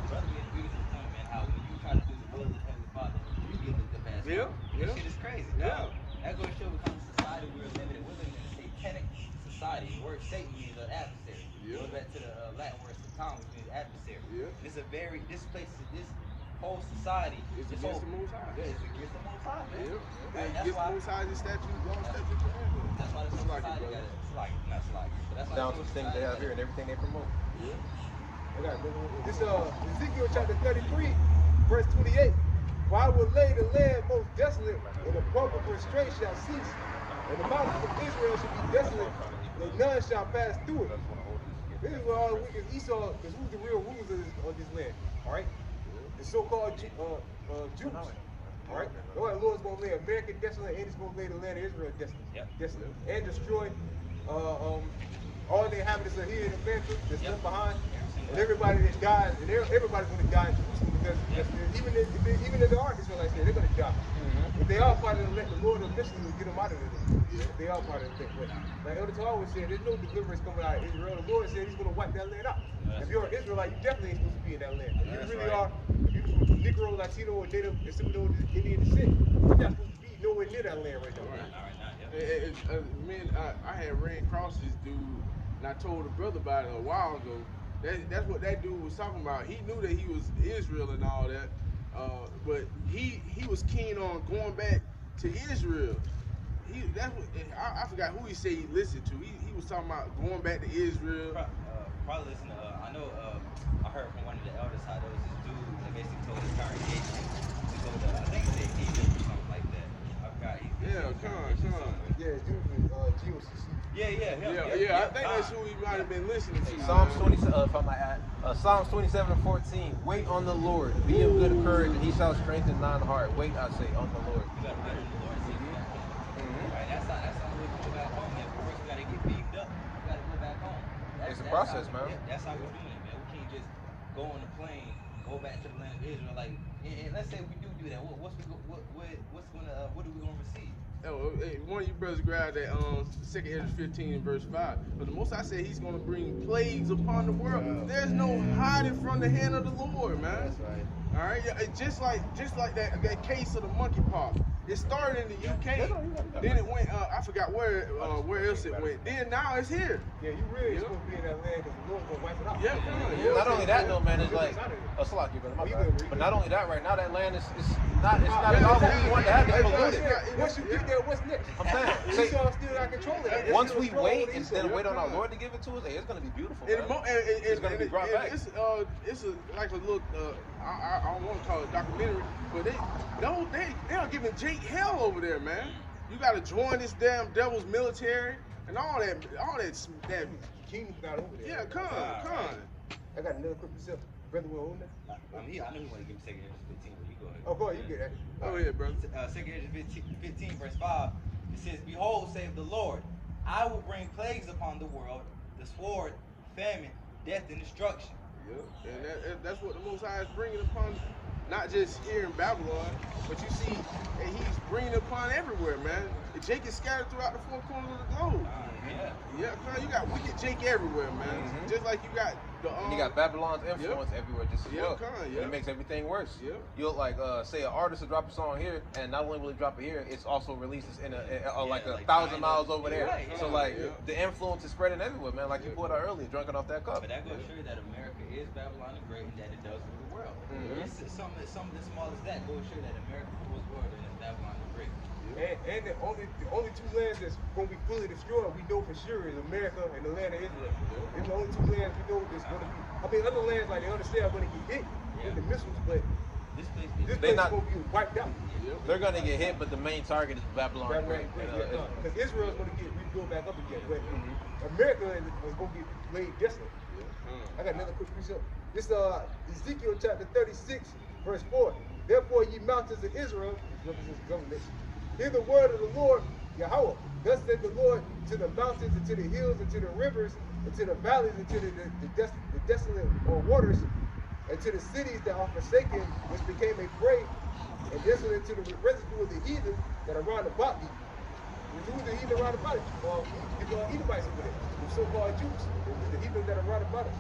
Brother, we agree with the point, man, how when you try to do the will of the Heavenly Father, you get the best. Yeah, That yeah. shit is crazy. Yeah. That goes to show what kind of society we're living in. We're living in a satanic society. The word Satan means an adversary. Yeah. Go back to the Latin word Satan, which means adversary. Yeah. This whole society, It's this against whole, the Most High. Yeah, it's against the Most High, man. Yeah. Right, And that's against why. the Most High, the statute, law, statute, commandment. That's why this It's whole like it, society brother. got it. It's like not like, but that's why Down this to whole things they society have here and everything they promote. This Ezekiel chapter 33, verse 28. For I will lay the land most desolate, and the pomp of restraint shall cease, and the mountains of Israel shall be desolate, and none shall pass through it. This is where all the wicked Esau, because who's the real rulers of this land? All right, the so-called Jews. All right, the Lord's going to lay America desolate, and He's going to lay the land of Israel desolate, and destroy all the inhabitants of here in America that's left behind, and everybody that dies, and everybody's going to die in Jerusalem because even if the ark Israelites there, they're going to die. If they are part of the Lord eventually will get them out of it. If they are part of the thing. But like Elder Torah always said, there's no deliverance coming out of Israel. The Lord said He's going to wipe that land out. If you're an Israelite, you definitely ain't supposed to be in that land. If you really are, if you're from Negro, Latino, or Native, and Seminole, Indian descent, you're not supposed to be nowhere near that land right now. I had ran across this dude, and I told a brother about it a while ago. That's what that dude was talking about. He knew that he was Israel and all that, but he was keen on going back to Israel. I forgot who he said he listened to. He was talking about going back to Israel. Probably listen to, I know, I heard from one of the elders how there was this dude that basically told his congregation to go to, I think it's Egypt or something like that. I forgot. Come on. Yeah, dude from GOCC. Yeah, I think that's who he might have been listening to. Psalms 27, if I might add, Psalms 27:14. Wait on the Lord, be of good courage, and He shall strengthen thine heart. Wait, I say, on the Lord. You gotta wait on the Lord and see you back home. Right, that's how we go back home. Man. First, we gotta get beefed up. We gotta go back home. It's a process, man. Yeah, that's how we're doing it, man. We can't just go on the plane, go back to the land of Israel. Like, and let's say we do that. What are we gonna receive? One of you brothers grabbed that 2nd Ezra 15 verse 5. But the Most High said He's going to bring plagues upon the world. There's no hiding from the hand of the Lord, man. That's right. All right, just like that case of the monkeypox. It started in the UK, then it went. I forgot where else it went. Then now it's here. Yeah, you really supposed to be in that land because the Lord's going to wipe it out. Yeah. Not only that, though, man, it's like, Salaki, brother, my bad. But not only that, right now, that land is not at all what we want to have. It's polluted. Once you get there, what's next? I'm saying, Esau still not controlling it. once we wait instead of wait on our Lord to give it to us, hey, it's going to be beautiful, man. It's going to be brought back. It's like a little. I don't want to call it a documentary, but they are giving Jake hell over there, man. You got to join this damn devil's military and all that kingdom's not over there. Yeah, come. I got another quick precept. Brother, will hold that. I know you want to give me 2 Ezra 15, but you go ahead. Oh, go ahead, you get that. Go ahead, brother. 2 Ezra 15, verse 5, it says, Behold, saith the Lord, I will bring plagues upon the world, the sword, famine, death, and destruction. Yep. And that's what the Most High is bringing upon, not just here in Babylon, but you see, and he's bringing upon everywhere, man. And Jake is scattered throughout the 4 corners of the globe. Yeah, man, you got wicked Jake everywhere, man. Just like you got the And you got Babylon's influence everywhere just as well. Yeah. And it makes everything worse. Yep. You'll like say an artist will drop a song here, and not only will it drop it here, it's also released in like 1,000 miles over there. Right, so like the influence is spreading everywhere, man. Like you put out earlier, drinking off that cup. But that goes to show you that America is Babylon the Great and that it does rule the world. It's something as small as that goes to show you that America rules the world and it's Babylon the Great. And the only 2 lands that's going to be fully destroyed, we know for sure, is America and the land of Israel. It's the only 2 lands we know that's going to be. I mean, other lands, like they understand, are going to get hit with the missiles, but This place this place is going to be wiped out. They're gonna get hit, but the main target is Babylon. Because Israel is going to get rebuilt back up again, but America is going to get laid desolate. I got another quick precept. This Ezekiel chapter 36, verse 4. Therefore, ye mountains of Israel, which represents government, hear the word of the Lord, Yahweh. Thus said the Lord to the mountains, and to the hills, and to the rivers, and to the valleys, and to the desolate waters, and to the cities that are forsaken, which became a prey, and desolate to the residue of the heathen that are round about thee. Who is the heathen round about it? People are Edomites over there, the so-called Jews, the heathen that are round about us.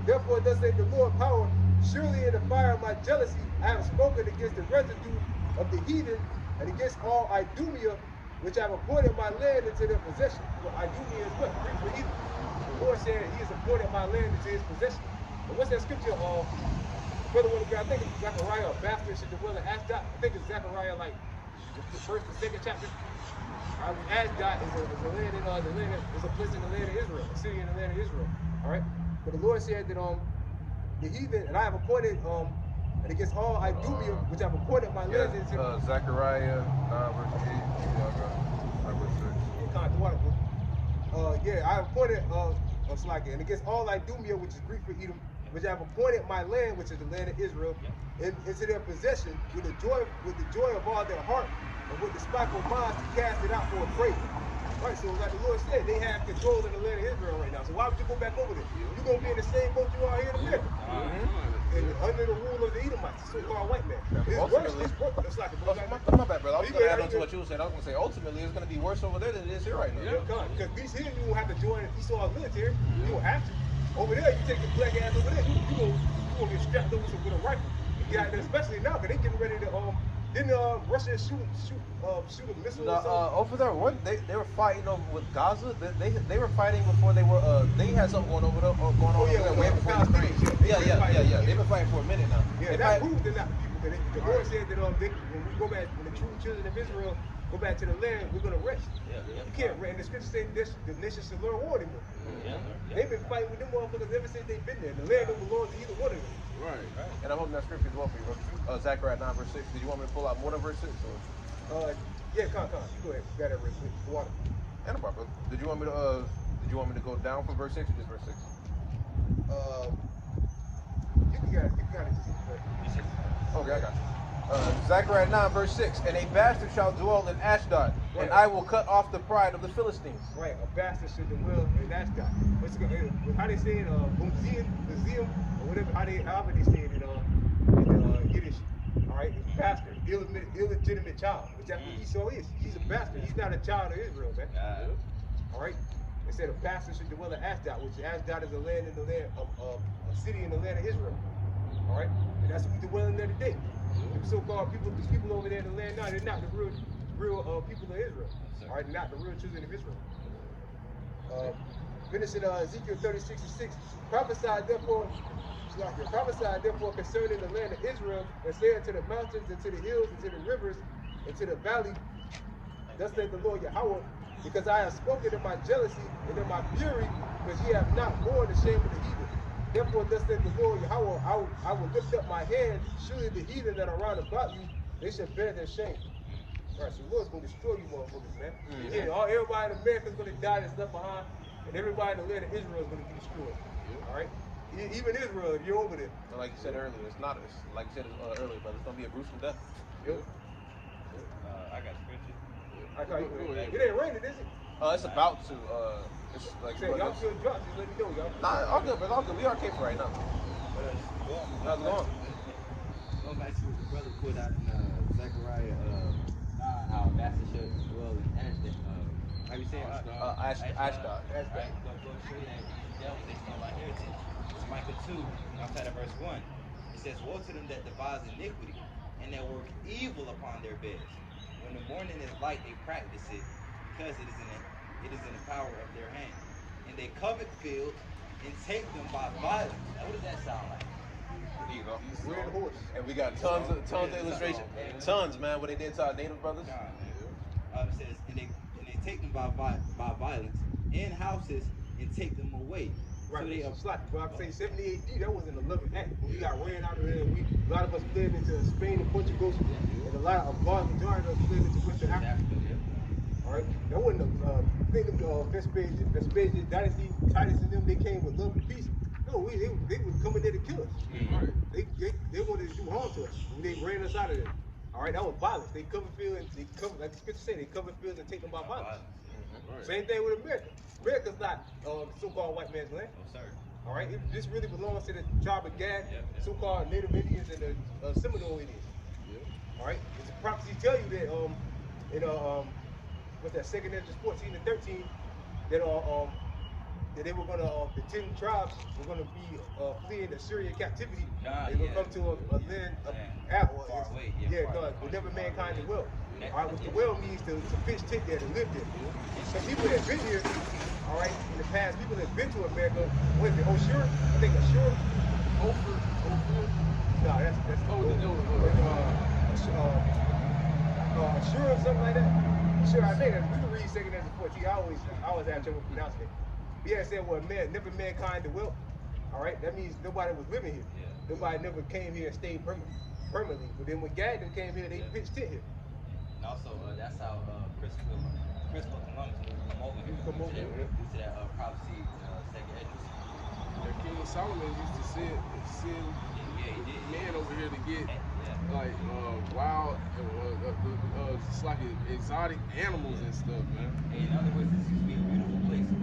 Therefore, thus said the Lord power, surely in the fire of my jealousy I have spoken against the residue of the heathen, and against all Idumea, which I have appointed my land into their possession. Well, Idumea is what? Greek for heathen. The Lord said he has appointed my land into his possession. And what's that scripture? Brother, I think it's Zechariah, a bastard should dwell in Ashdod. I think it's Zechariah, like the 1st and 2nd chapter. Ashdod is a land in is a place in the land of Israel, a city in the land of Israel. All right. But the Lord said that the heathen, and I have appointed and against all Idumea, which I've appointed my land into. Zechariah 9 verse 8. 9 verse 6. I have appointed and against all Idumea, which is Greek for Edom, which I have appointed my land, which is the land of Israel, into their possession with the joy of all their heart, and with the spiteful minds to cast it out for a prey. Right, so like the Lord said, they have control of the land of Israel right now. So why would you go back over there? You're going to be in the same boat you are here in America. And under the rule of the Edomites, the so-called white man. It's like my bad, brother. I was going to add on to what you were saying. I was going to say, ultimately, it's going to be worse over there than it is here right now. Because these here, you won't have to join Esau's military. You don't have to. Over there, you take the black ass over there. You gonna get strapped over with a rifle. You get out there, especially now, because they getting ready to didn't Russia shoot a missile or something? Over there, they were fighting over with Gaza. They were fighting before they were. They had something going on over there way before Ukraine. Yeah. They've been fighting for a minute now. Yeah, that proved they're not people. The Lord said that when we go back, when the true children of Israel go back to the land, we're gonna rest. You can't rest. And the scripture says the nation should learn war anymore. They've been fighting with them motherfuckers ever since they've been there. The land don't belong to either one of them. Right. And I'm hoping that scripture is well for you, bro. Zechariah 9 verse 6. Did you want me to pull out more than verse 6? Or? Yeah, come. You go ahead. You got that verse 6. Water. And no problem. Did you want me to go down from verse 6 or just verse 6? You got it. Okay, I got you. Zechariah 9 verse 6. And a bastard shall dwell in Ashdod, and I will cut off the pride of the Philistines. Right, a bastard should dwell in Ashdod. How they say it? Museum, or whatever. However they say it in Yiddish. All right, it's bastard, illegitimate child, which that's what Esau is. He's a bastard. He's not a child of Israel, man. All right. They said a bastard should dwell in Ashdod, which Ashdod is a city in the land of Israel. All right, and that's who's dwelling there today. The so-called people, these people over there in the land now, they're not the real people of Israel. All right, they're not the real children of Israel. Finishing Ezekiel 36:6. Prophesy therefore concerning the land of Israel, and say unto the mountains, and to the hills, and to the rivers, and to the valley, thus saith the Lord Yahweh, because I have spoken in my jealousy and in my fury, because ye have not borne the shame of the heathen. Therefore, thus saith the Lord Yahweh, I will lift up my hand, surely the heathen that are round about you, they shall bear their shame. All right, so the Lord's going to destroy you motherfuckers, man. Yeah, everybody in America is going to die that's left behind. and everybody in the land of Israel is going to be destroyed. All right, even Israel, if you're over there. And like you said earlier, it's not. It's like you said earlier, but it's gonna be a gruesome death. Yep. I got scripture. It ain't raining, is it? It's about to. It's like. Say, y'all feel drops, just let me know, y'all. Nah, all good, but all good. We are capable right now. How's it going? Going back to what the brother put out in Zechariah 9, how master should dwell in Ashdod. How you say it? Ashdod. Right? Go show you that these devils, they smell like heritage. It's Micah 2, outside of verse 1. It says, woe to them that devise iniquity, and that work evil upon their beds. When the morning is light, they practice it, because it is in the power of their hand. And they covet fields and take them by violence. Now, what does that sound like? There you go. Red horse. And we got tons of illustration. Tons, man. What they did to our native brothers. It says, and they take them by violence in houses and take them away. Right, So they it's like, but I say 70 AD, that was an 11 act. When we got ran out of there, a lot of us fled into Spain and Portugal, and a large majority of us fled into Western Africa. All right, that wasn't a thing of Vespasian dynasty, Titus and them. They came with love and peace. No, they were coming there to kill us. Right? They wanted to do harm to us. When they ran us out of there. All right, that was violence. They cover fields. Like the scripture said, they cover fields and take them by violence. Right. Same thing with America. America's not the so-called white man's land. No, sir. All right, this really belongs to the tribe of Gad, so-called Native Indians and the Seminole Indians. All right, it's a prophecy tell you that what's that? 2nd Ezra 14 and 13, that they were gonna the 10 tribes were gonna be fleeing Assyrian captivity. They will come to a land where never mankind dwell. All right, what the well means to pitch tent there, to live there. Some people that have been here, all right, in the past, people that have been to America, what is it, Oshur? I think Ashur? Ophir? No, that's Ashur or something like that. Sure, I think we can read 2nd Ezra 14. I always have trouble pronouncing it. Yeah, it said, well, never mankind dwelt. All right, that means nobody was living here. Nobody never came here and stayed permanently. But then when Gad came here, they pitched tent here. And also, that's how Christopher Columbus come over here. Due to that prophecy, 2nd Ezra. King Solomon used to send men over here to get like wild, just like exotic animals and stuff, man. Hey, in other words, this used to be a beautiful place. This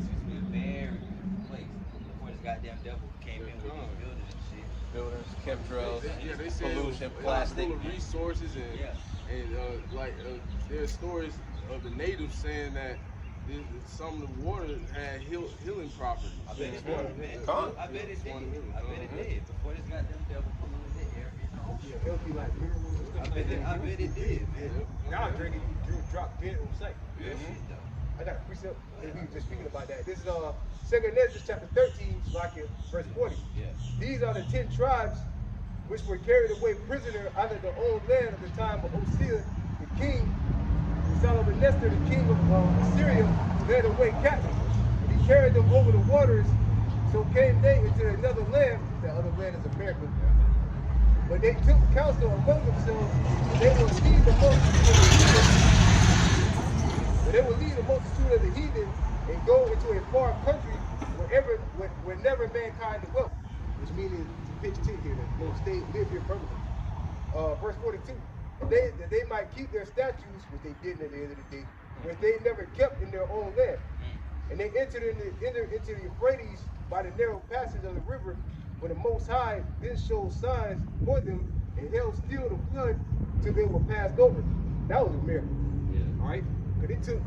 used to be a very beautiful place before this goddamn devil came in with these buildings and shit. Buildings, chemtrails, they said pollution, it was plastic. full of resources and there's stories of the natives saying that some of the water had healing properties. I bet it did. I bet it did. Before this goddamn devil polluted the air. Yeah, it'll be like minerals and stuff. I bet it did, man. Now I'm drinking, you drop dead on sight. Yeah. I got a precept, and we were just speaking about that. This is 2nd Ezra chapter 13, like verse 40. Yeah. These are the 10 tribes which were carried away prisoner out of their own land at the time of Hosea, the king, and Salmanaser, the king of Assyria, led away captive. And he carried them over the waters, so came they into another land. The other land is America. But they took counsel among themselves, and they will lead the multitude of the heathen. But they will lead the multitude of the heathen and go into a far country wherever mankind dwelt. Which means to pitch tent here, that will stay live here permanently. Verse 42. That they might keep their statutes, which they didn't at the end of the day, which they never kept in their own land. And they entered into the Euphrates by the narrow passage of the river, when the Most High then showed signs for them and held still the flood till they were passed over. That was a miracle. All right? Because it took,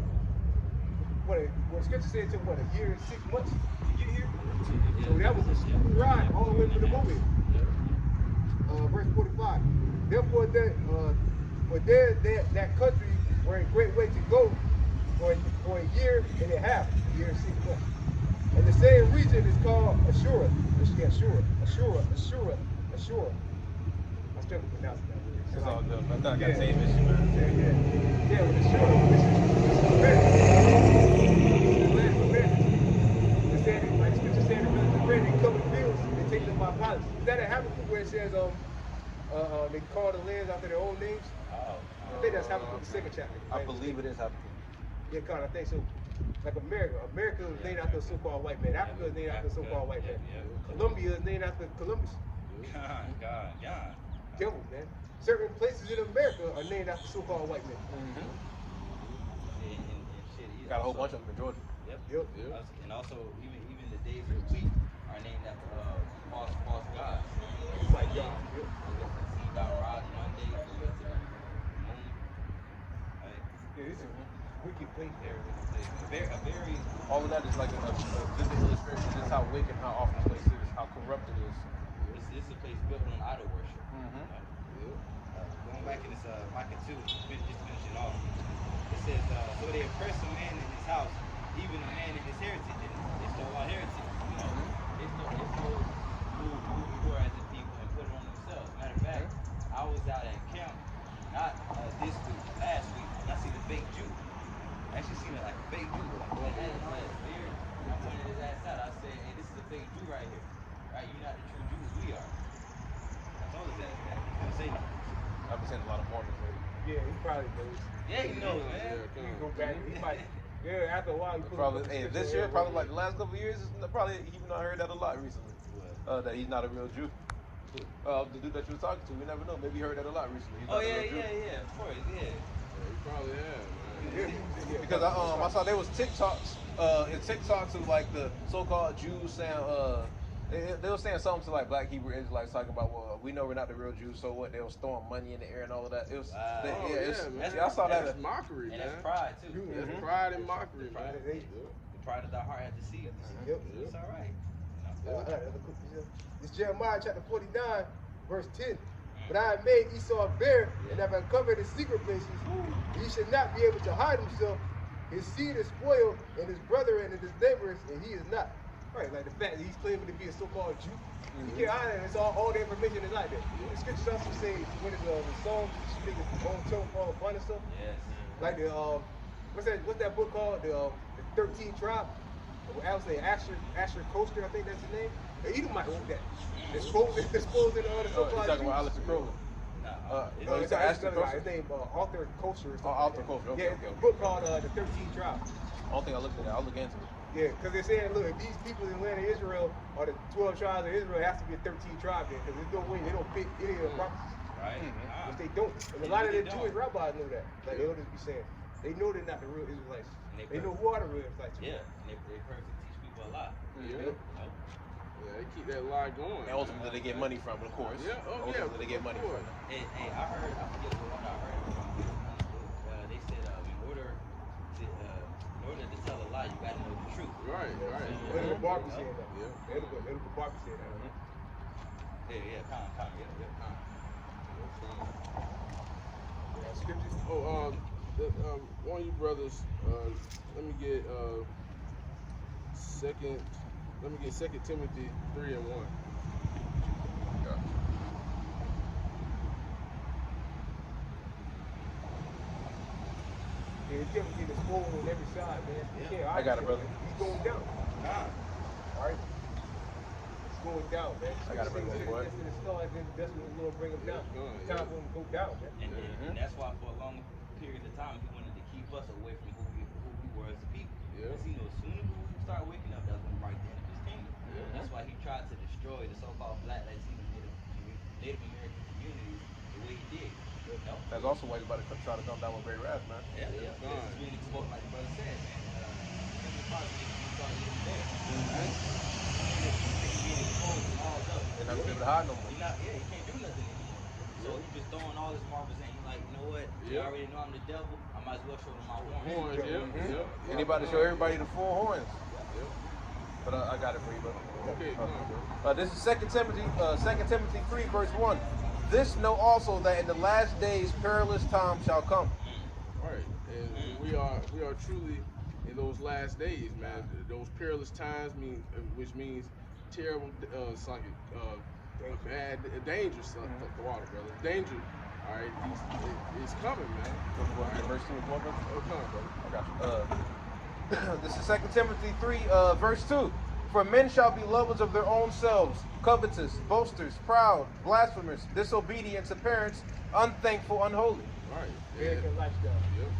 what Scripture said, it took, a year and 6 months to get here? So that was a smooth ride all the way from the moment. Verse 45. Therefore, that country were in great way to go for a year and a half, a year and 6 months. And the same region is called Ashura. Ashura. I struggle to pronounce that. It's all good. I thought I got the same issue, man. Yeah, with Ashura, this is the land of America. It said, like Scripture said, the village of red, they cover fields, they take them by violence. Is that a Habakkuk where it says they call the lands after their own names? I think that's Habakkuk the 2nd chapter. I believe it is Habakkuk. Yeah, God, I think so. Like America. America is named after a so-called white man. Africa is named after a so-called white man. Colombia is named after Columbus. God. Devil, man. Certain places in America are named after so-called white men. And shit, Got a whole bunch of them in Georgia. Yep. And also, even the days of the week are named after false gods. Like God. Yep. God rise Monday to the moon. Right? Yeah, this is wicked place there. A very All of that is like a vivid illustration of just how wicked, how awful this place is, how corrupt it is. this is a place built on idol worship. Mm-hmm. Going back in this Micah 2, just finishing off. It says, so they oppress a man in his house, even a man in his heritage, and they stole our heritage. You know, they stole who we were as a people and put it on themselves. Matter of fact, I was out at camp, not this week, last week, and I see the fake Jew. I actually seen it like a fake Jew. Like, I had all that beard, and I pointed his ass out. I said, hey, this is a fake Jew right here. Right? You're not the true Jews, we are. I told his ass that. He couldn't say nothing. I've been seeing a lot of Mormons lately. Yeah, he probably knows. Yeah, he knows, man. He can go back. He might. Yeah, after a while, he put Probably, hey, this year, probably like the last couple of years, probably even though I heard that a lot recently. That he's not a real Jew. The dude that you were talking to, we never know. Maybe you heard that a lot recently. He's not a real Jew. Of course, yeah. He probably has, man. Because I saw there was TikToks of like the so-called Jews saying they were saying something to like black Hebrew Israelites talking about, well, we know we're not the real Jews, so what? They was throwing money in the air and all of that. It was I saw that. That's mockery, And man. that's pride too. That's pride and mockery, man. The pride of thy heart hath deceived thee. Yep. It's all right. It's Jeremiah chapter 49, verse 10. But I have made Esau bare and have uncovered his secret places. He should not be able to hide himself. His seed is spoiled, and his brother and his neighbors, and he is not. Right, like the fact that he's claiming to be a so-called Jew. You can't hide it. It's all the information is out there. The scriptures also say, what is the song? You think it's bone toe fall upon and stuff? Yes. Like the what's that book called? The 13 tribe. I would say Ahsh-Rawchaa, I think that's his name. The Edomite wrote that. Exposing the so-called You're talking about Alex Crowley. His name Arthur Culture or something. Arthur Culture. Okay, yeah, a book called the 13 Tribes. I don't think I looked at that. I'll look into it. Yeah, because they're saying, look, if these people in the land of Israel are the 12 tribes of Israel, it has to be a 13 tribe there, because there's no way they don't fit any of the prophecies. Right. Which they don't. And a lot of the Jewish rabbis know that. Like they'll just be saying, they know they're not the real Israelites. They know who are the real Israelites. Yeah, and they perfectly teach people a lot. Yeah. They keep that lie going. And ultimately, they get money from it, of course. Yeah, ultimately, they get money from it. Hey, I forget what one I heard from. They said in order to tell a lie, you gotta know the truth. Right. Edward Barbie said that. Yeah. Edward Barbie said that. Scriptures. Oh, one of you brothers, let me get 2 Timothy 3:1. Yeah, he's getting exposed on every side, man. Yeah. I got it, brother. He's going down. All right. It's going down, man. I got it, brother. What? The stars, then that's when the Lord bring him down. Time for him to go down, man. And that's why for a long period of time he wanted to keep us away from who we were as a people. Yeah. Because he knew as soon as we start waking up, that's when right then of his kingdom. Yeah. That's why he tried to destroy the so-called Black Latino Native American communities the way he did. That's also why he's about to try to come down with great wrath, man. Yeah. This is being exposed, like the brother said, man. Being exposed and all up. They're not gonna be able to hide no more. He can't do nothing anymore. So he's just throwing all his marbles in. He's like, you know what? You already know I'm the devil. I might as well show them my horns. Yeah. Anybody show everybody the four horns. But I got it for you, brother. Okay. This is 2 Timothy 3, verse 1. This know also that in the last days perilous times shall come. Right, and we are truly in those last days, man. Those perilous times which means terrible, bad, dangerous. The water, brother. Danger. All right, it's coming, man. Verse 2 is one, brother? Oh, come, I brother. got you. This is 2 Timothy 3, verse 2. For men shall be lovers of their own selves, covetous, boasters, proud, blasphemers, disobedient to parents, unthankful, unholy, Right. American lifestyle. Yep,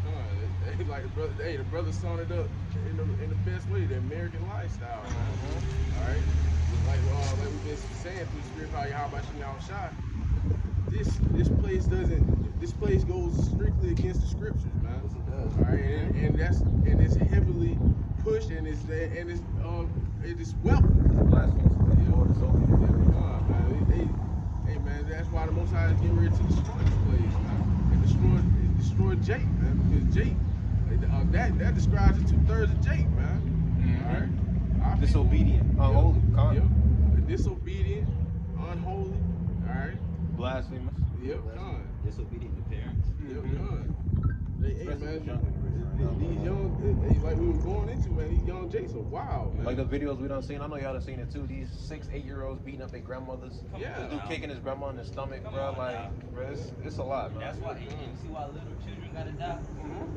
they like the brother summed it up in the best way, the American lifestyle. All right. Just like we've been saying through Spirit Power, how about you now shot? This place goes strictly against the scriptures, man. Yes, it does. All right, and it's heavily pushed, and it is welcome. Blasphemous. The Lord is over here. Hey man, that's why the Most High is getting ready to destroy this place, man, and destroy Jake, man, because Jake, that describes the 2/3 of Jake, man. All right, our Disobedient, unholy, disobedient, unholy. All right, blasphemous. yep, Disobedient to parents. Yep, Hey man, these young, like we were going into, man, these young Jakes are wild, man. Like the videos we done seen, I know y'all done seen it too. These 6, 8-year-olds beating up their grandmothers. Yeah. The dude kicking his grandma in the stomach, bro. Like, bro, it's a lot, man. That's why you see why little children gotta die.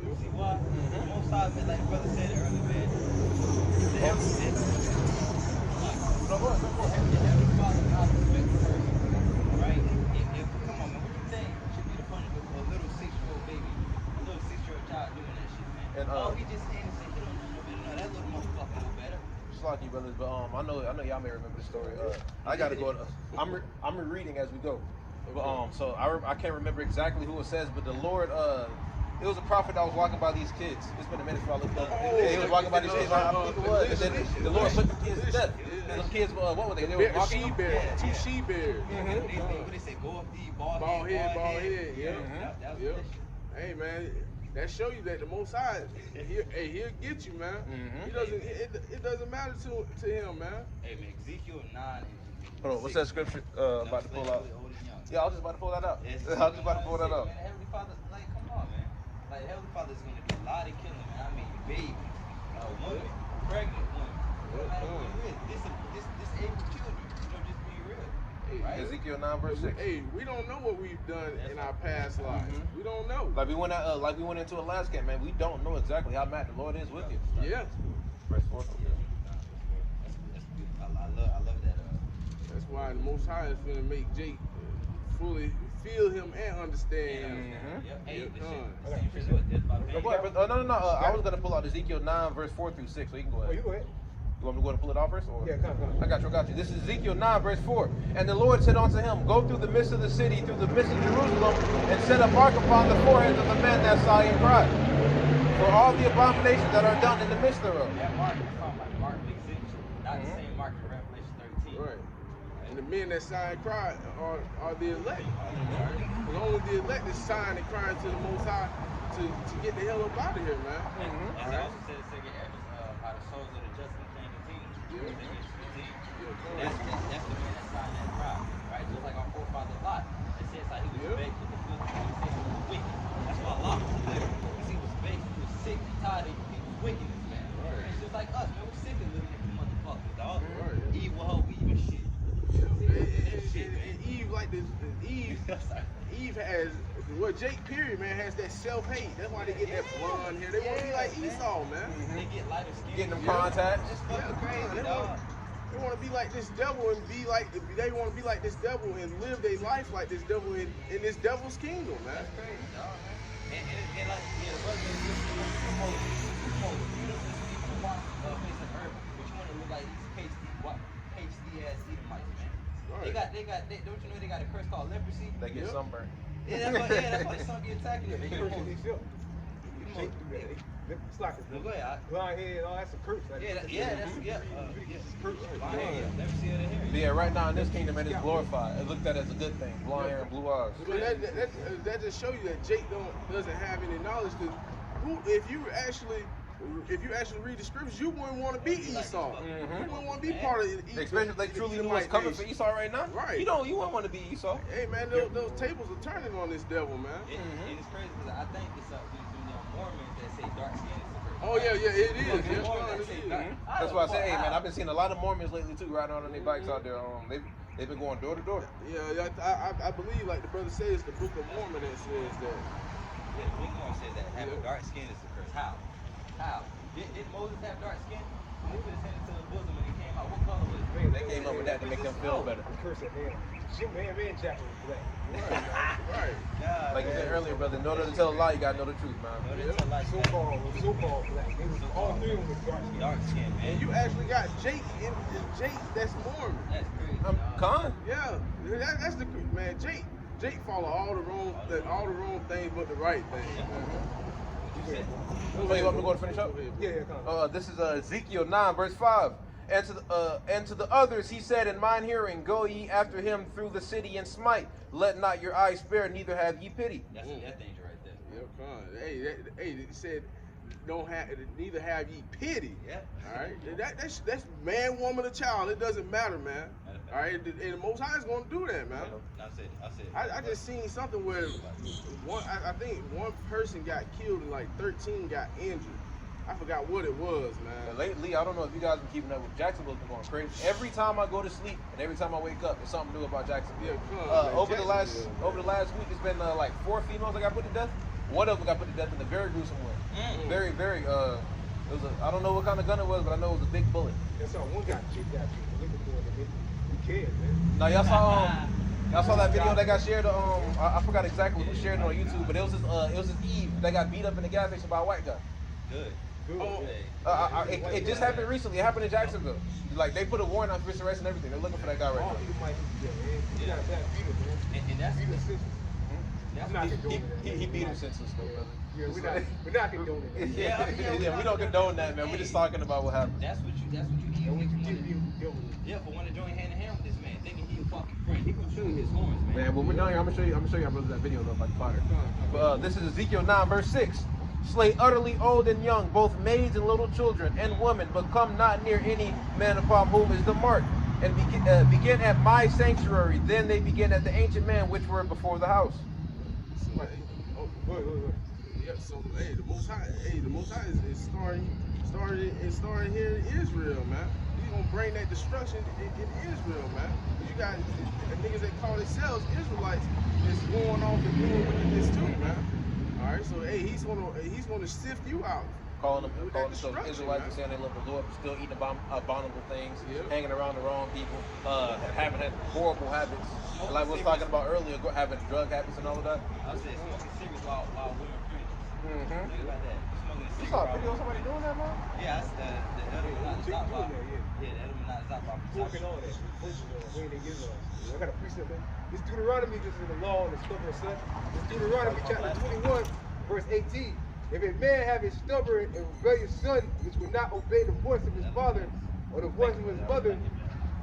You see why? Most times, like brother said earlier, man. The Heavenly Father God respects the person, right? If come on, man, what you think should be the punishment for a little 6-year-old baby, a little 6-year-old child doing that shit, man? And, oh, he just innocent. He don't know no better. No, that little motherfucker know better. Just like you brothers, but I know y'all may remember the story. I gotta go. I'm rereading as we go. But so I can't remember exactly who it says, but the Lord it was a prophet that was walking by these kids. It's been a minute since I looked up. Yeah, he was walking by these kids. I think it was. And then the Lord put the kids to death. And the kids, what were they? They were mocking them. Two she bears. What they say, go up the ball head. Yeah. That was Yep. that shit. Hey man, that show you that the Most High, he'll get you, man. He doesn't. It doesn't matter to him, man. Hey man, Ezekiel 9 and Hold on, what's that scripture about to pull out? Yeah, I was just about to pull that out. I was just about to pull that out. Man, Heavenly Father, like, come on, man. Like, Heavenly Father is gonna do a lot of killing, man. I mean, babies, women, pregnant women. No matter who it is, disabled children. You know, just be real. Right? Ezekiel 9 verse 6. Hey, we don't know what we've done in our past lives. We don't know. Like we went into Alaska, man. We don't know exactly how mad the Lord is with you. Yeah. Verse 4. That's beautiful. I love that. That's why the Most High is gonna make Jake fully feel him and understand. Yep. Hey, Yep, this done. shit, same shit with this, my No, baby. go ahead, but, no. I was gonna pull out Ezekiel 9 verse 4 through 6, so you can go Oh, ahead. you go ahead. You want me to go and pull it off first? Or? Yeah, come. I got you. This is Ezekiel 9 verse 4. And the Lord said unto him, go through the midst of the city, through the midst of Jerusalem, and set a mark upon the foreheads of the men that sigh and cry, for all the abominations that are done in the midst thereof. That mark is talking about mark of exemption, not the same mark in Revelation 13. Right. And the men that sigh and cry are the elect. Because only the elect is sighing and crying to the Most High to get the hell up out of here, man. As I also said in second Ezra, how the souls of the just and clean continue. That's the man that signed that cry, right? Just like our forefather Lot. It says how he was baked with the filthy, he said he was wicked. That's why Lot was living. Because he was baked, he was sick and tired of people's wickedness, man. Right. It's just like us, man. We're sick of living like motherfuckers, dog. Right. Evil hoe, evil shit. And Eve, like this, Eve has, well, Jake Period, man, has that self-hate. That's why they get that blonde hair. They want to be like Esau, man. They get lighter skin. Getting them contacts. It's fucking crazy, dog. They want to be like this devil and be like, they want to be like this devil and live their life like this devil in this devil's kingdom, man. That's crazy, dog, man. And like, yeah, the brother is just promoting. You don't just need to watch Face of Earth, but you want to look like these pasty ass Edomites, man. Right. Don't you know they got a curse called leprosy? They get sunburned. Yeah, that's why the sun be attacking them. They You curse know, themselves. Shake do that. It's like No, go ahead. blonde hair and all that's a curse. Like, That's curse. blonde hair. Leprosy of the hair. Yeah, right now in this kingdom, it is glorified. It's looked at as a good thing. Blonde hair and blue eyes. So that just show you that Jake doesn't have any knowledge. Because if you actually read the scriptures, you wouldn't want to be Esau. You wouldn't want to be part of Esau. Especially if they truly knew what's coming for Esau right now. Right. You wouldn't want to be Esau. Hey man, those tables are turning on this devil, man. And it's crazy because I think it's these Mormons that say dark skin is the curse. Oh yeah, it is. Yeah, Yes, Mormons it say is. dark. That's why I say, hey man, I've been seeing a lot of Mormons lately too, riding out on their bikes out there. They've been going door to door. Yeah, I believe, like the brother says, the Book of Mormon that says that. Yeah, Big Mormon says that having dark skin is the curse. How? Did Moses have dark skin? When he put his hand into the bosom when he came out, what color was it? Man, They came up with that to make them feel better. The curse of man. Jim man Jackson was black. Right. God, Like you said man. earlier, brother, in order to tell a lie, you gotta know the truth, man. No, they tell like So-called black. They was all three of them was dark skin. dark skin, man. And you actually got Jake that's Mormon. That's crazy. Con? Yeah, that's the man. Jake follow all the wrong things but the right thing. What you said? So you want me to go to finish up? Yeah, come on. This is Ezekiel 9, verse 5. And to the others he said in mine hearing, go ye after him through the city and smite. Let not your eyes spare, neither have ye pity. That's that danger right there. Yeah, come on. Hey, it said neither have ye pity. Yeah. All right, that's man, woman, or child. It doesn't matter, man. All right, and the Most High is gonna do that, man. I said. I just seen something where I think one person got killed and like 13 got injured. I forgot what it was, man. Lately, I don't know if you guys been keeping up with Jacksonville's been going crazy. Every time I go to sleep and every time I wake up, there's something new about Jacksonville. Yeah, come on, man. over the last Jacksonville. week, it's been like 4 females that got put to death. One of them got put to death in a very gruesome way. Very, very. It was I don't know what kind of gun it was, but I know it was a big bullet. That's all. One got you looking for it. Who cares, man? Now y'all saw that video that got shared. I forgot exactly who shared it on YouTube, but it was this Eve that got beat up in the gas station by a white guy. Good. Oh, It just happened recently. It happened in Jacksonville. Like they put a warrant on for his arrest and everything. They're looking for that guy right All now. you might be, man. You got a bad beater, man. And that's Beater senseless. I'm not He condoning that. he beat him senseless though, brother. Yeah, we're not condoning that. Yeah, we don't condone that, man. We're just talking about what happened. that's what you need. And when you want get to- you deal with it. Yeah, for one to join hand in hand with this man, thinking he a fucking friend. He gonna show you his horns, man. Man, when we're down here, I'm gonna show y'all brothers that video though, like fire. But this is Ezekiel 9, verse 6. Slay utterly old and young, both maids and little children and women, but come not near any man upon whom is the mark. And begin at my sanctuary. Then they begin at the ancient man which were before the house. So, Go ahead. yeah, so the Most High is starting here in Israel, man. He's gonna bring that destruction in Israel, man. You got the niggas that call themselves Israelites is going off and doing this too, man. All right, so he's gonna sift you out. Calling With that themselves destruction, Israelites and man. saying they love the Lord, but still eating abominable things, Yep. hanging around the wrong people, having had horrible habits, like we was talking about earlier, having drug habits and all of that. I said smoking cigarettes while women fringes. Mm-hmm. Think about that. Smoking a You cigarette. saw a while video of women somebody doing that, man? fringes. Yeah, that's the Illuminati Chick Zop. doing that, yeah. Yeah, the Illuminati Zop. Working on that. Way they give us. I got a precept there. This Deuteronomy, this is the law and the stubborn son. This Deuteronomy chapter 21, verse 18. If a man have a stubborn and rebellious son, which will not obey the voice of his father or the voice of his mother,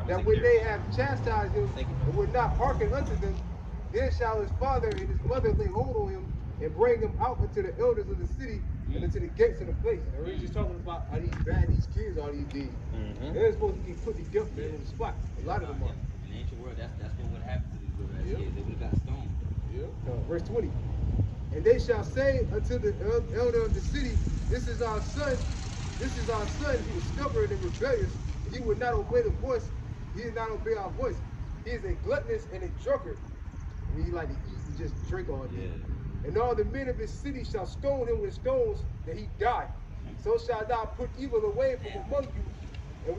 that when they have chastised him and would not hearken unto them, then shall his father and his mother lay hold on him and bring him out unto the elders of the city and into the gates of the place. And we're just talking about how these bad these kids are these days. They're supposed to be put to death, man, on the spot. A lot of them are. In the ancient world, that's what would happen to these little ass kids. They would have got stoned. Verse 20. And they shall say unto the elder of the city, this is our son, he is stubborn and rebellious. He would not obey the voice, he did not obey our voice. He is a gluttonous and a drunkard. And he like to eat and just drink all day. And all the men of his city shall stone him with stones that he die. So shall thou put evil away from among you, and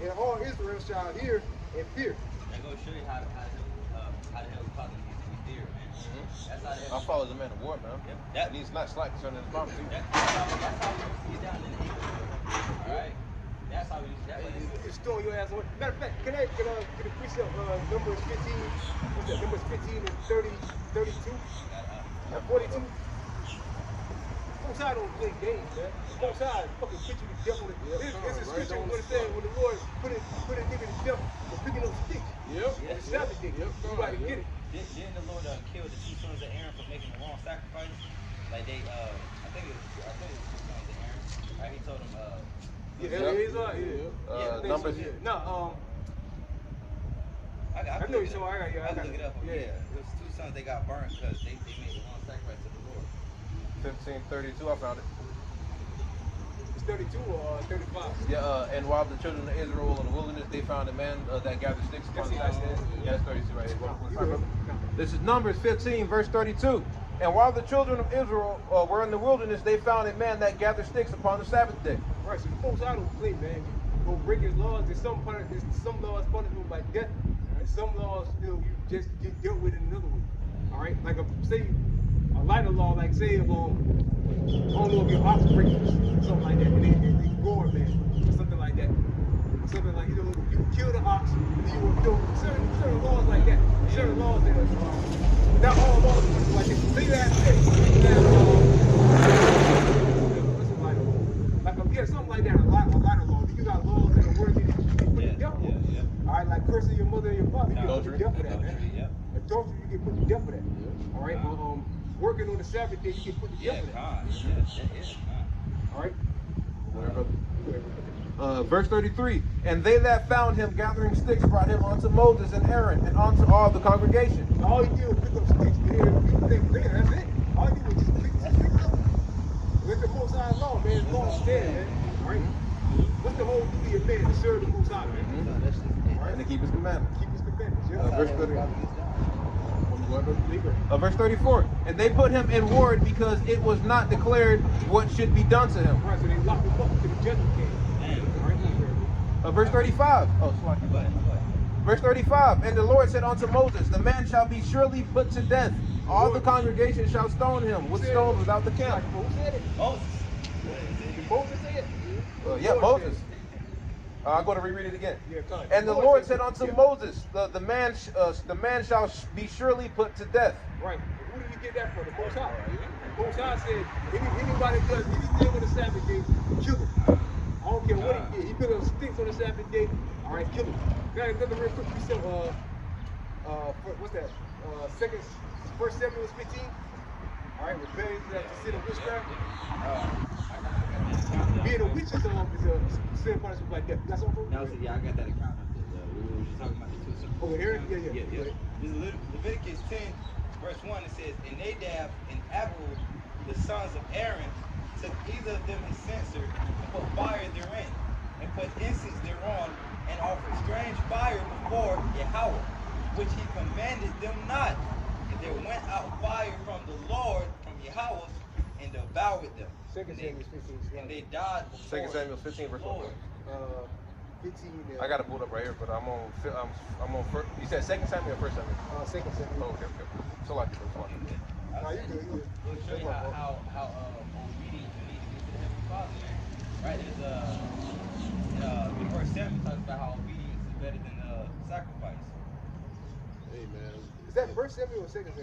and all Israel shall hear and fear. That goes show you how the hell we talking needs to be feared, man. That's how the I hell. follow the man of war, man. That- And he's not slack concerning his promise. That's how we see it down in the English. Alright? That's how we that's what it is. It's throwing your ass away. Matter of fact, can I get a precept numbers 15, what's that, numbers 15 and 30, 32, and 42? Most High don't play games, man. Most High fucking put you to death with it. This is scripture when it says when the Lord put a nigga to death for picking up sticks. Yep. On the Sabbath day. You gotta get it. Didn't the Lord kill the two sons of Aaron for making the wrong sacrifice? Like they, I think it was two sons of Aaron. Right? He told them, Numbers. I know you, so I got look it up. Yeah. It was two sons they got burned because they made the wrong sacrifice to the Lord. 1532, I found it. It's 32 or 35. Yeah, and while the children of Israel were in the wilderness, they found a man that gathered sticks upon the That's it, mountain. that's it. Yeah, that's 32 right here. You Sorry, good. brother. This is Numbers 15, verse 32. And while the children of Israel were in the wilderness, they found a man that gathered sticks upon the Sabbath day. Right, so the Most High don't play, man. You go break his laws. There's some laws punishable by death, and some laws, you just get dealt with in another way. All right, like say a lighter law, like say if I don't know if your ox breaks something like that, and they roar, man, or something like that. Something like, you kill the ox, and you will certain laws like that. Certain laws that not all laws are like this. Say that what's a lighter law? Something like that. A lighter law. You got laws that are worthy to be put to death for. All right, like cursing your mother and your father, you get put to death for that, man. Adultery, you get put to death for that. All right, working on the Sabbath day, you get put to death for that. All right. Verse 33, and they that found him gathering sticks brought him unto Moses and Aaron and unto all the congregation. All he did was pick up sticks. You think, man, that's it. All he did was just pick up. That's the Most High law, man. It's law stand, man. All right. What's the whole duty of man? To serve the Most High, man. All right, and to keep his commandments. Keep his commandments. Yeah. Verse 33. Verse 34, and they put him in ward because it was not declared what should be done to him. Right, so they locked him up until the judgment came. Verse 35. Oh, sorry. Verse 35, and the Lord said unto Moses, the man shall be surely put to death. All the congregation shall stone him with stones without the camp. Who said it? Moses. Did Moses say it? Yeah, Moses. I'm going to reread it again. Yeah, come on. And the Lord said unto Moses, the man shall be surely put to death. Right. Who did you get that from? The Most High. The Most High said, anybody does anything on the Sabbath day, kill him. I don't care what he did. He put up sticks on the Sabbath day. All right, kill him. Now another real quick piece of what's that? 1 Samuel 15. All right, rebellion to the sin of witchcraft. Being a witch is a sin punishment by death. You got something? No, yeah, I got that account up there. We were just talking about the two. Oh, Aaron? Yeah. This is Leviticus 10, verse 1. It says, and Nadab and Abihu, the sons of Aaron, took either of them his censer and put fire therein, and put incense thereon, and offered strange fire before Yahweh, which he commanded them not. And there went out fire from the Lord, from Yahweh, and devoured them. 2 Samuel 15. And they died before 2 Samuel 15, verse 1. 15. I got it pulled up right here, but I'm on first. You said 2 Samuel or 1 Samuel? 2 Samuel. Oh, okay. So like the first one. No, you good. We'll show you how obedient you need to be to the Heavenly Father, man. Right? There's in 1 Samuel talks about how obedience is better than sacrifice. Hey, man. Is that 1 Samuel or 2 Samuel?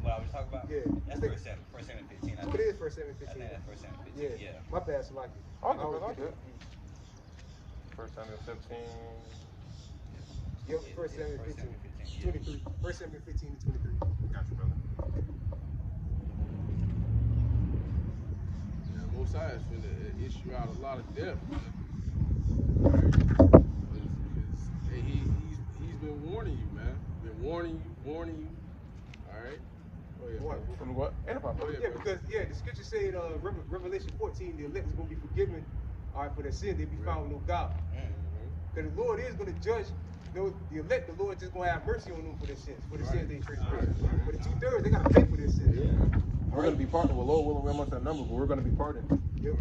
What I was talking about? Yeah. That's 1 Samuel 15. It is 1 Samuel 15. I think that's 1 Samuel 15. Yeah. My bad, Salaki. I'll do it. 1 Samuel 15. Yep, 1 Samuel 15. 23. 1 Samuel 15 to 23. Got you, brother. Yeah, Most High is finna issue out a lot of death. Hey, he's been warning you, man. Been warning you. All right. Oh yeah. From what? Yeah, because the scripture said Revelation 14, the elect is going to be forgiven. All right, for their sin, they be found with no God. Because the Lord is going to judge. The elect, the Lord just going to have mercy on them for their sins, they transgress. But the 2/3, they got to pay for their sins. We're going to be pardoned. Well, Lord willing, we're amongst that number, but we're going to be pardoned. Yep.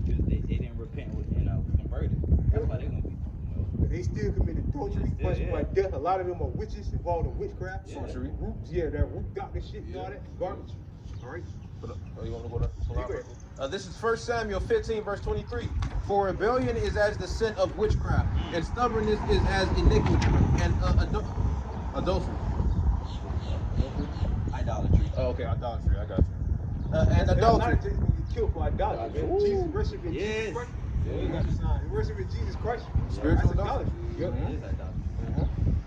Because they didn't repent and converted. That's why they're going to be. They still committed adultery, punishment by death. A lot of them are witches involved in witchcraft. Sorcery. That root doctor shit and all that garbage. All right. You want to go to this is 1 Samuel 15, verse 23. For rebellion is as the sin of witchcraft, and stubbornness is as iniquity, and adultery. Idolatry. Oh, okay, idolatry. I got you. And Adultery. adultery. Not just get killed for idolatry. Jesus worshiping Jesus Christ. Worshiping Jesus Christ. Spiritual That's idolatry. Yep. It is idolatry.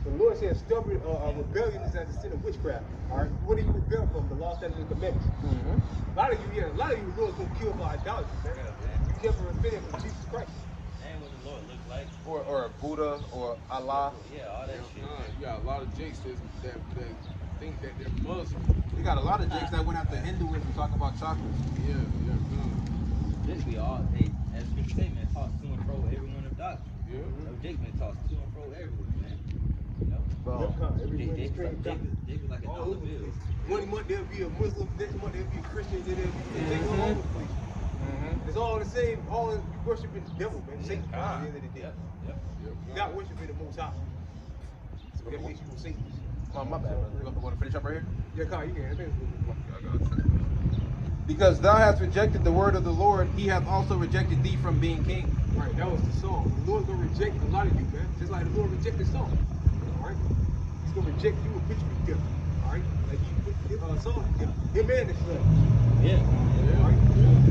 The Lord said stubborn rebellion is as the sin of witchcraft. All right. What do you rebel from? The law, statutes, and commandments. A lot of you, the Lord's gonna kill for idolatry, man. You never repented from Jesus Christ. And what the Lord looks like. Or a Buddha or Allah. Yeah, all that shit. You got a lot of jakes that think that they're Muslim. We got a lot of jakes that went after Hinduism talking about chakras. Yeah. This be all, as Scripture say, man, tossed to and fro everyone of doctrine. Yeah. No Jake been tossed to and fro everywhere, man. You know? They be like a dollar bill. 1 month they'll be a Muslim, next month they'll be a Christian, then they'll be all over the place. It's all the same. All you worshiping the devil, man. Satan at the end of the day. You're not worshiping the Most High. So that makes you go Satan. Oh, my bad, brother. You want to finish up right here? Yeah, Kyle, you can. I think it's Because thou hast rejected the word of the Lord, he hath also rejected thee from being king. right. That was the song. The Lord's gonna reject a lot of you, man. Just like the Lord rejected Saul. All right. He's gonna reject you and put you together. All right. Like he put Saul together. Him and his son. Yeah. All right.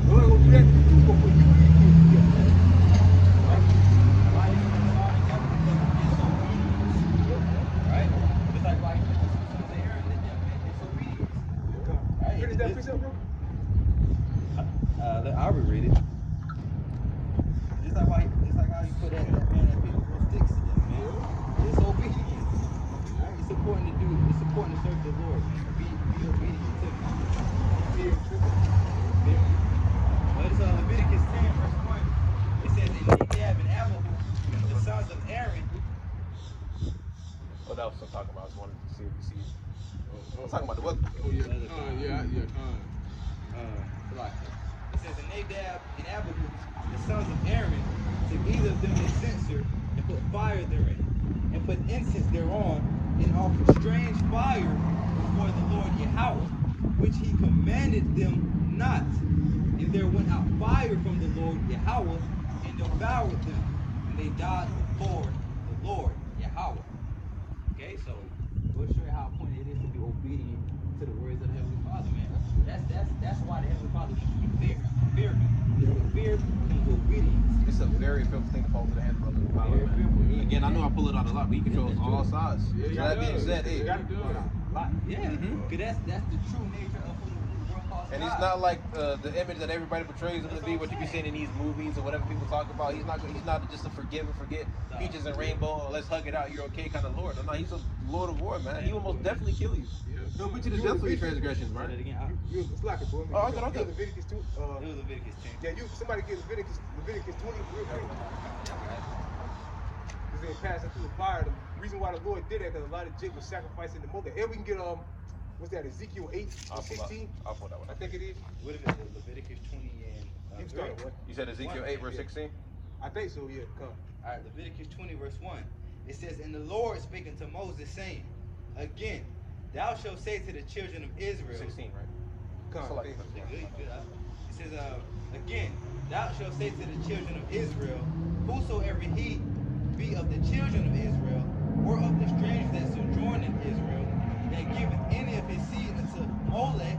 The Lord gonna do that to you. Gonna put you and your kids together. All right. Right? Just like why he put the sons of Aaron in them in disobedience. Right? Finish that precept, bro. I'll reread it. Just like how you put that man that picked those sticks to them, man. Disobedience. Right? It's important to serve the Lord, man. Be obedient to him. Notice Leviticus 10, verse 1. It says, and Nadab and Abihu, the sons of Aaron. What else I'm talking about? I just wanted to see if you see it. I'm talking about the what? It says, and Nadab and Abihu, the sons of Aaron, took either of them a censer and put fire therein, and put incense thereon, and offered strange fire before the Lord Yahweh, which he commanded them not. And there went out fire from the Lord Yahweh, and devoured them, and they died before the Lord Yahweh. Okay, so we'll show you how important it is to be obedient to the words of the Heavenly Father, man. That's why the Heavenly Father wants you to fear him. Fear comes obedience. It's a very fearful thing to fall to the hands of the power, Very fearful. man. Again, I know I pull it out a lot, but he controls all sides. So that being said, hey, Yeah, because that's the true nature of who the world calls and God. he's not like the image that everybody portrays him to be, what you be seeing in these movies or whatever people talk about. He's not just a forgive and forget, peaches and rainbow, or let's hug it out, you're okay kind of Lord. No, he's a Lord of war, man. He will most definitely kill you. He'll put you to death for your transgressions, Say that man. again. You slack it, bro. Oh, okay. Leviticus 2. It was Leviticus 10. Yeah, somebody get Leviticus 20 real quick. Because they passed it through the fire. The reason why the Lord did that, because a lot of Jake was sacrificing the mother. And we can get what's that? Ezekiel 8 or 16. I'll pull that one. I think it is. What is it? Leviticus 20 and You started what? You said Ezekiel 8 verse 16. I think so. Yeah, come. All right, Leviticus 20 verse 1. It says, and the Lord spake unto Moses, saying, again, thou shalt say to the children of Israel. 16, right? Come. So like- I think so. Good, huh? It says, again, thou shalt say to the children of Israel, whosoever he be of the children of Israel, or of the strangers that sojourn in Israel, that giveth any of his seed unto Molech,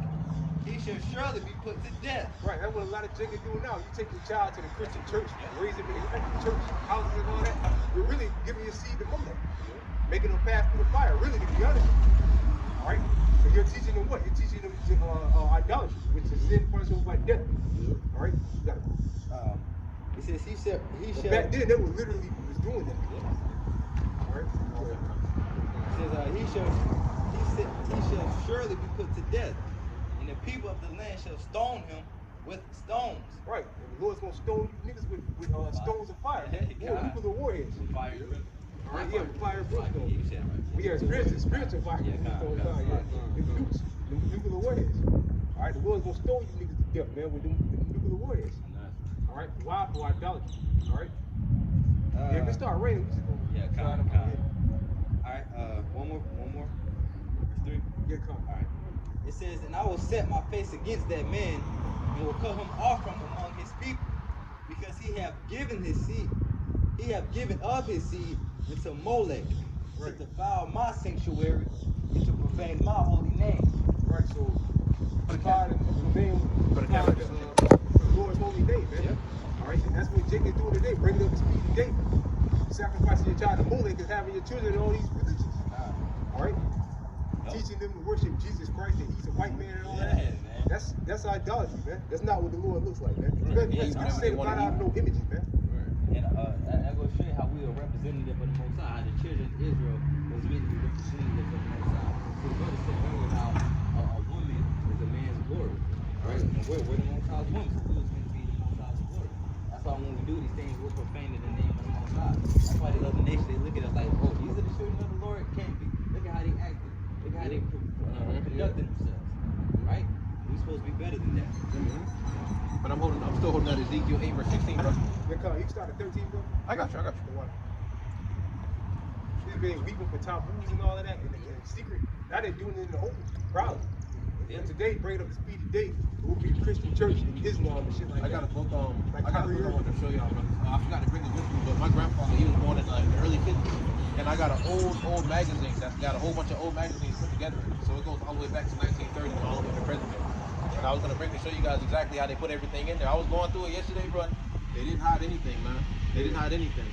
he shall surely be put to death. Right, that's what a lot of Jake are doing now. You take your child to the Christian church, raise him in the Christian church, houses and all that. You're really giving your seed to Molech, making them pass through the fire. Really, to be honest with you. All right. So you're teaching them what? You're teaching them idolatry, which is sin punishable by death. All right. You got it. It says he shall. Back then, they were literally was doing that. All right. It says he shall surely be put to death, and the people of the land shall stone him with stones. Right. And the Lord's gonna stone you niggas with stones of fire. Hey, Yeah, God. people are warheads. With fire and brimstone. All right. Yeah, with fire and brimstone. Yeah, you said it right. We are spiritual fire. Yeah, God, Brimstone God, fire, God, yeah. Them nukes, them nuclear warheads. All right. The Lord's gonna stone you niggas to death, man, with them nuclear warheads. All right. Why? For idolatry. All right. Yeah, if it start raining, we just gonna Yeah, slide come. up on it. All right, one more. Verse 3. Yeah, come. All right. It says, and I will set my face against that man, and will cut him off from among his people, because he have given his seed, he have given of his seed unto Molech, Right. to defile my sanctuary, and to profane my holy name. Right. So, God and the name For the God, Catholics. the Lord's holy name, man. Yep. All right. And that's what Jake is doing today, bringing up the speed of David. Sacrificing your child to Molech is having your children in all these religions. All right. Yep. Teaching them to worship Jesus Christ and he's a white man and all Yeah, that. man. That's idolatry, man. That's not what the Lord looks like, man. Right. Yeah, Yeah, Scripture say God have no images, man. And I'm going to show you how we are representative of the Most High, how the children of Israel was meant to be representative of the Most High. So the brother said earlier how a woman is a man's glory. Right? And we're the Most High's woman, so we was meant to be the Most High's glory. That's why when we do these things, we're profaning the name of the Most High. That's why the other nations, they look at us like, oh, these are the children of the Lord? It can't be. Look at how they acted. Look at how they conducted themselves. Right? We're supposed to be better than that. But I'm still holding that Ezekiel 8 verse 16, bro. You can start at 13, bro. I got you. They've been weeping for taboos and all of that in secret. Now they're doing it in the open, proud. And today, bring up the speed today, it will be the Christian church and Islam and shit like that. I got a book I wanted to show y'all, bro. I forgot to bring it with me, but my grandfather, he was born in like the early 50s. And I got an old magazine that's got a whole bunch of old magazines put together. So it goes all the way back to 1930 all the way to present day. And I was gonna bring to show you guys exactly how they put everything in there. I was going through it yesterday, bro. They didn't hide anything, man. They didn't hide anything.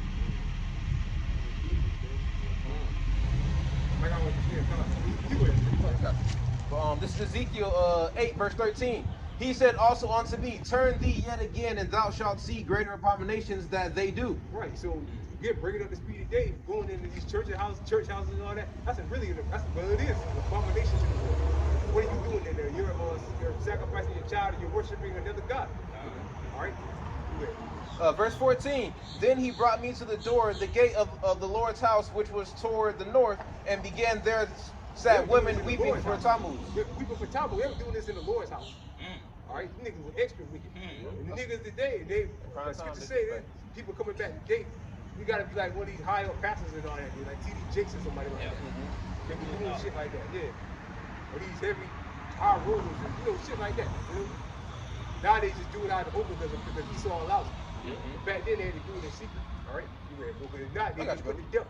Like I want to hear, This is Ezekiel 8 verse 13. He said also unto me, turn thee yet again, and thou shalt see greater abominations that they do. Right, so bringing up the speed of day, going into these church houses and all that, that's what it is, an abomination to the Lord. What are you doing in there? You're sacrificing your child and you're worshiping another God. All right? Verse 14, then he brought me to the door, the gate of the Lord's house, which was toward the north, and began there sat women weeping for Tammuz. Weeping for Tammuz. They were doing this in the Lord's house. All right? These niggas were extra wicked. And the niggas today, like scripture say, people coming back today, we gotta be like one of these high up pastors and all that, dude, like T.D. Jakes or somebody like that. They be doing shit like that, or these heavy high rollers and shit like that. Now they just do it out of the open because Esau allows it. Back then they had to do it in secret. All right, you read it, but if not, they just put it down.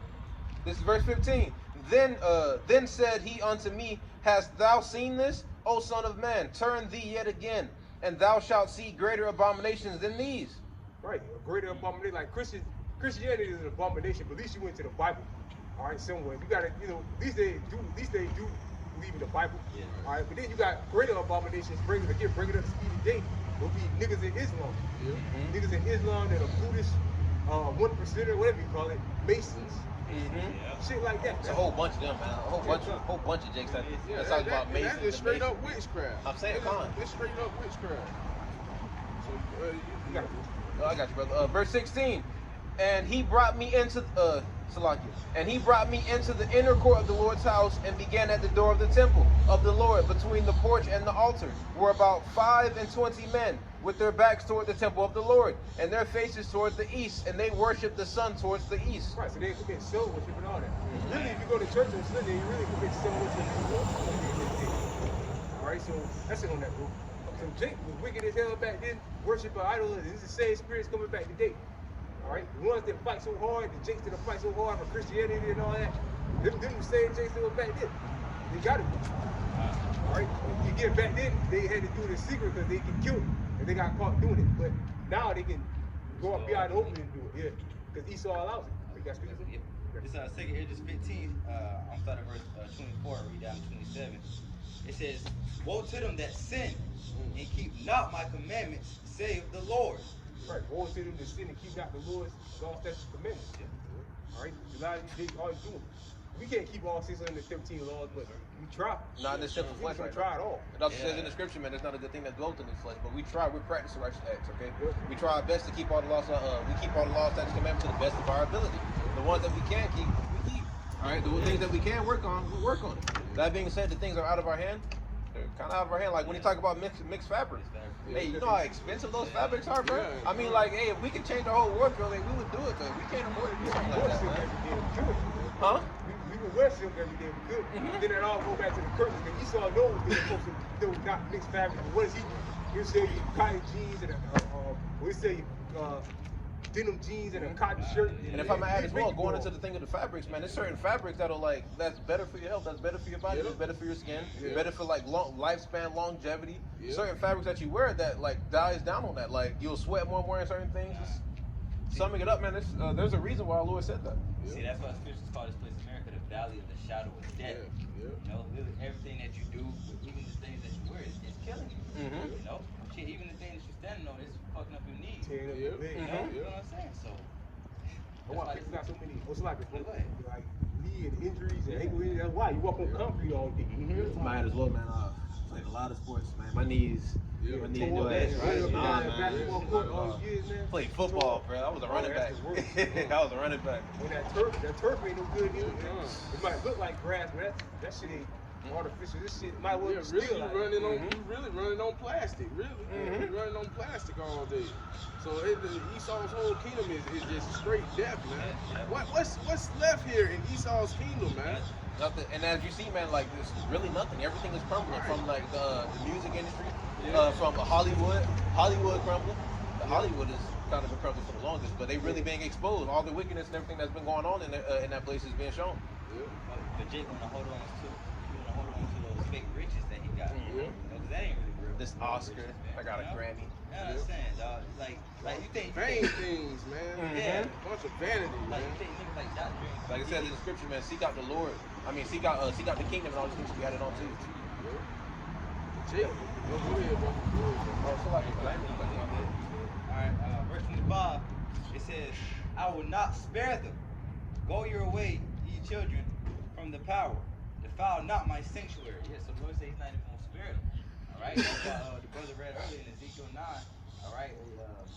This is verse 15. Then said he unto me, hast thou seen this, O son of man? Turn thee yet again, and thou shalt see greater abominations than these. Right, a greater abomination. Like Christianity is an abomination, but at least you went to the Bible. All right, somewhere you got to, at least they do believe in the Bible. All right, but then you got greater abominations. Bringing up the speed of day. There'll be niggas in Islam. Niggas in Islam that are Buddhists, 1%er, whatever you call it, Masons. Shit like that. It's a whole bunch of them, man. A whole bunch of jakes that's talking about Masons. That's just straight up witchcraft. I'm saying, Con. It's straight up witchcraft. So, I got you, brother. Verse 16. And he brought me into the inner court of the Lord's house, and began at the door of the temple of the Lord, between the porch and the altar, were about 25 men, with their backs toward the temple of the Lord, and their faces towards the east, and they worship the sun towards the east. Right, so they commit soul worship and all that. Really, if you go to church on Sunday, you really commit soul worship. All right, so that's it on that group. So Jake was wicked as hell back then, worshiping idols, and it's the same spirits coming back today. All right, the ones that fight so hard, the Jakes that fight so hard for Christianity and all that, them the same Jakes that were back then. They got it. All right, you get back then, they had to do it in secret because they get killed and they got caught doing it. But now they can go up beyond the open and do it, because Esau allows it. They got scripture. This 2 Edges 15. I'm starting verse 24. Read down to 27. It says, "Woe to them that sin and keep not my commandments, save the Lord." Right, woe to them that sin and keep not the Lord's law, statutes, commandments. All right, a lot of these days, all you doing. We can't keep all 613 laws, but we try. Not in this simple flesh, right? Try it all. It also says in the scripture, man, there's not a good thing that dwelt in this flesh, but we try. We practice the righteous acts, okay? We try our best to keep all the laws. We keep all the laws, statutes, commandments to the best of our ability. The ones that we can't keep, we keep. All right, the things that we can work on, we work on it. That being said, the things are out of our hand. They're kind of out of our hand. Like when you talk about mixed fabrics. Hey, you know how expensive those fabrics are, bro? I mean, like, hey, if we could change our whole wardrobe, like, we would do it, but we can't afford to do something like that, man. Huh? We would wear silk every day, we could. Then it all go back to the curtains. Because Esau knows they're supposed to not mix fabrics. But what does he do? He'll sell you cotton jeans and he'll sell you denim jeans and a cotton shirt. And if I'm gonna add as well, going into the thing of the fabrics, man, there's certain fabrics that'll that's better for your health, that's better for your body, that's better for your skin, better for like lifespan, longevity. Certain fabrics that you wear that like dies down on that, like you'll sweat more wearing certain things. Just summing it up, man, there's a reason why our Lord said that. See, that's why scriptures call this place America the valley of the shadow of death. You know, really everything that you do, even the things that you wear, is killing you. You know, shit, even the thing that you're standing on is fucking up your knees. You know what I'm saying? So, why people got so many? What's like knee and injuries and ankle injuries? That's why you walk on concrete all day. Might as well, man. Played a lot of sports, man. My knees do that. Played football, bro. I was a running back. I was a running back. When that turf ain't no good either. It might look like grass, but that shit ain't. artificial. This shit might well Yeah, be really, still you like running on, you really running on plastic, really. You running on plastic all day. So Esau's whole kingdom is just straight death, man. What's left here in Esau's kingdom, man? Nothing. And as you see, man, like there's really nothing. Everything is crumbling from like the music industry, from Hollywood. Hollywood crumbling. Hollywood is kind of been crumbling for the longest, but they really being exposed. All the wickedness and everything that's been going on in that place is being shown. But Jake wanna hold on to those fake riches that he got. You know, 'cause that ain't really real. This Oscar, I got a Grammy. I understand, dog. Like you think Vain things, man. Yeah. Bunch of vanity, like man. you think niggas like that dream. Like it says in the scripture, man, seek out the Lord. I mean, seek out the kingdom and all these things we had it on too. Jake, go ahead, bro. Alright, verse 25, it says, I will not spare them. Go your way, ye children, from the power. Defile not my sanctuary. Yes, so the Lord says he's not even going to spare them. Alright, that's why the brother read earlier in Ezekiel 9. Alright,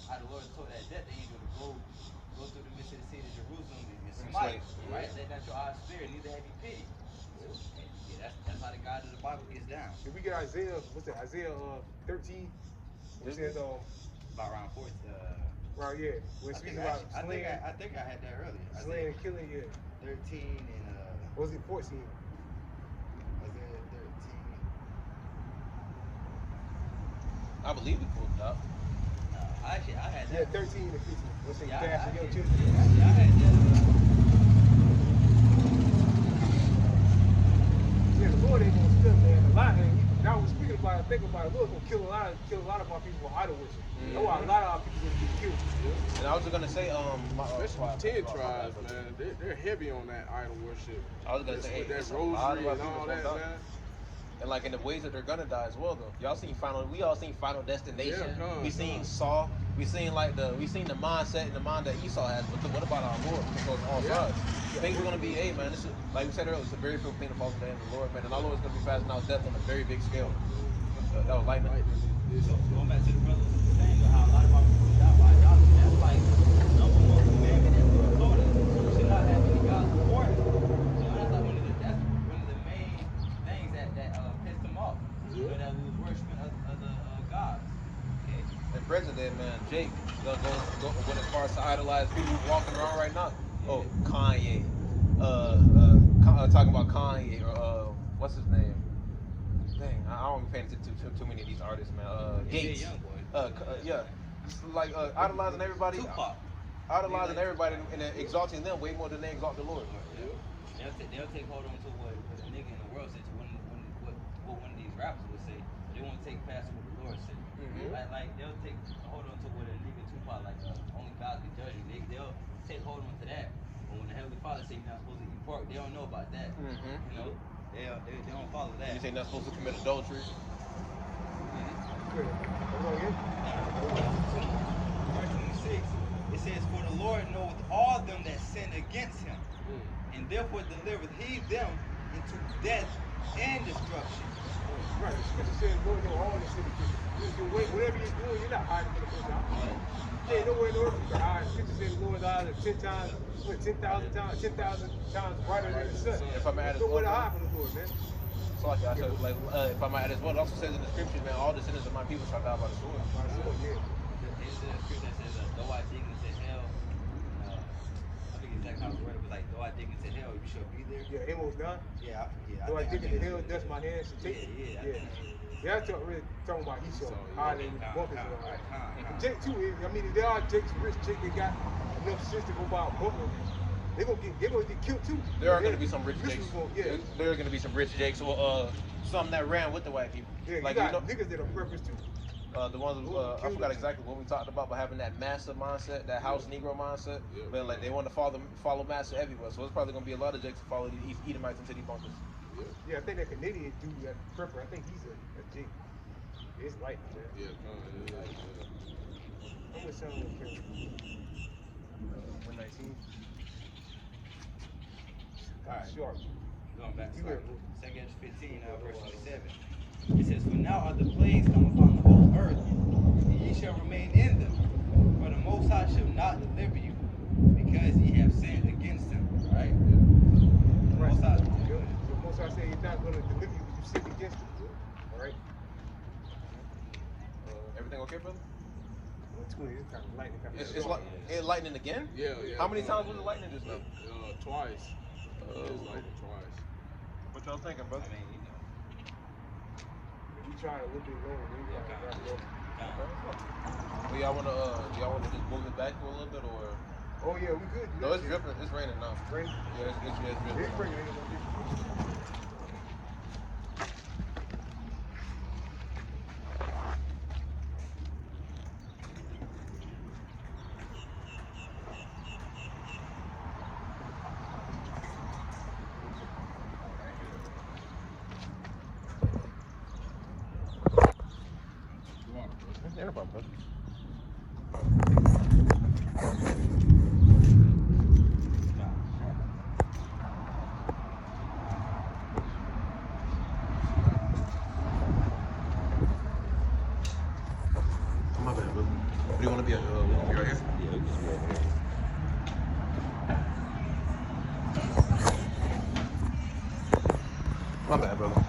how the Lord told that death angel to go through the midst of the city of Jerusalem and smite. Right? Let not your eyes fear, neither have you pity. Yeah, that's how the God of the Bible gets down. if we get Isaiah, what's that? Isaiah 13, which says About around 4. right here, when it speaks about slaying, I think I had that earlier. slaying and killing, 13 and what was it 14? Isaiah 13. I believe we pulled it up. Actually, I had Yeah, that. 13 and 15. Let's say Yeah, dash I and your had- children. yeah, I had that. Yeah, the Lord ain't gonna spare, man. A lot, and now we're speaking about it, thinking about it. The Lord's gonna kill a lot of our people with idol worship. That's why a lot of our people gonna get killed. And I was just gonna say, Especially the 10 tribes, man. They're heavy on that idol worship. I was gonna say, With that it's a lot of rosary our and all people that, gonna die. man. And like in the ways that they're gonna die as well, though. We all seen Final Destination. Yeah, we seen Saw. We seen the mindset and the mind that Esau has. But what about our Lord? Because all sides, things are gonna be, hey man, this is like we said earlier, it's a very fearful thing to fall to the hand of the Lord, man. And our Lord is gonna be passing out death on a very big scale. That was lightning. So going back to the brother saying how a lot of our people die by idolatry, that's like number one commandment that the Lord told us. We should not have any gods before him. So that's one of the main things that pissed them off. You know, that we was worshiping other gods. Okay. And President, man, Jake, gonna go when as far as to idolize people walking around right now. Oh, Kanye. Talking about Kanye or what's his name? Dang, I don't be paying attention to too many of these artists, man. Gates. Young boy. Yeah. Just like idolizing everybody. Tupac. Idolizing everybody and then exalting them way more than they exalt the Lord. They'll take hold on to what a nigga in the world said to what one of these rappers would say. They won't take past what the Lord said. Like they'll take hold on to what a nigga Tupac like only God can judge you. They'll take hold on to that. But when the Heavenly Father say you're not supposed to eat pork, they don't know about that. You know, they don't follow that. You say not supposed to commit adultery. Good. Verse 26, it says, for the Lord knoweth all them that sin against him, and therefore delivereth he them into death and destruction. Right, the scripture says, Lord, know all this shit. Whatever you're doing, you're not hiding from the Most High. You ain't nowhere in the earth you can hide. The scripture says, the Lord's eyes are 10,000 times brighter than the sun. If I'm at There's nowhere to hide from the Lord, man. So like I said, if I might add as well, it also says in the scriptures, man, all the sinners of my people shall die by the sword. By the sword, yeah. There's a scripture that says, though I dig into hell, I think exactly how it's worded, but like, though I dig into hell, you shall be there. Yeah, Amos 9. Yeah. Though I dig in the hill, dust my hands to take it. Yeah. Yeah, that's really talking about Esau, hiding with the bumpers and all that. Con. Jake too, I mean, if there are Jakes, rich Jake, they got enough sense to go by a bumper. They're gonna get killed too. There are going to be some rich Jakes. Yeah. There are going to be some rich Jakes, or some that ran with the white people. Yeah, you like got niggas that are purpose too. the ones I forgot exactly what we talked about, but having that master mindset, that house Negro mindset, but like they want to follow master everywhere. So it's probably going to be a lot of Jakes to follow these Edomites into these bunkers. Yeah, I think that Canadian dude, that prepper, I think he's a Jake. It's light, man. Yeah, How much sound will carry? 119. Alright. Sharp. Going back to You heard, 2 15, verse 27. It says, for now are the plagues come upon the whole earth, and ye shall remain in them. For the Most High shall not deliver you, because ye have sinned against him. Right? Right. Most High. So Most High say he's not not going to deliver you when you sin against him. All right? Everything okay, brother? 120, it's kind of lightning. It's like it lightning again? Yeah. How many times was it lightning just now? Twice. It was lightning twice. What y'all thinking, brother? I mean, you know. If you try a little bit lower, then you got to wrap it up. Well, y'all wanna just move it back for a little bit, or? Oh, yeah, we good. No, it's dripping. It's raining now. Raining? Yeah, it's dripping. It's raining. Yeah, no problem, brother. My bad, brother. What do you want to be at? You right here? Yeah, we just be over here. My bad, brother.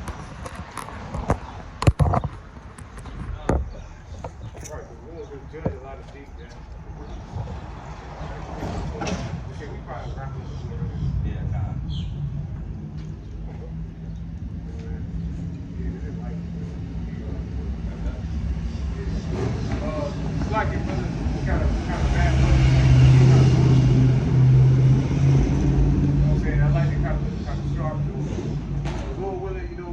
Right, the rules will judge a lot of things, man. Okay, we probably wrap it up. Yeah, kind Like it, brother, kind of bad. You know what I'm saying? I like it kind of sharp. Lord willing, you know,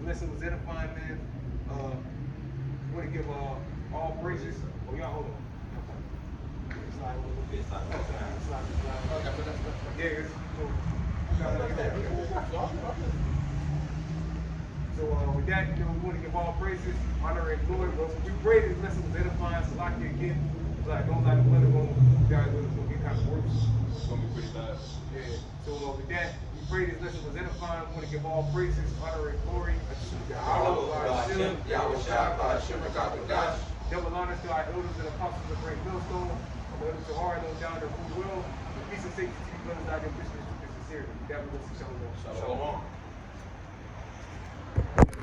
unless it was edifying, man. Want to give all praises. Oh, y'all hold on. Slide a little bit. Slide. Yeah, it's cool. So with that, you know, we want to give all praises, honor, and glory. But we pray this lesson was edifying. So like it again, like don't like the weather going, guys, it's gonna get kind of worse. It's gonna be pretty bad. Yeah. So with that, we pray this lesson was edifying. We want to give all praises, honor, and glory unto Yahweh. Double honors to our elders and apostles of Great Millstone. I'm elders to hard those down there who will. Peace and safety to you brothers out there, Christians, and sincerity. God bless you. Shalom. Shalom.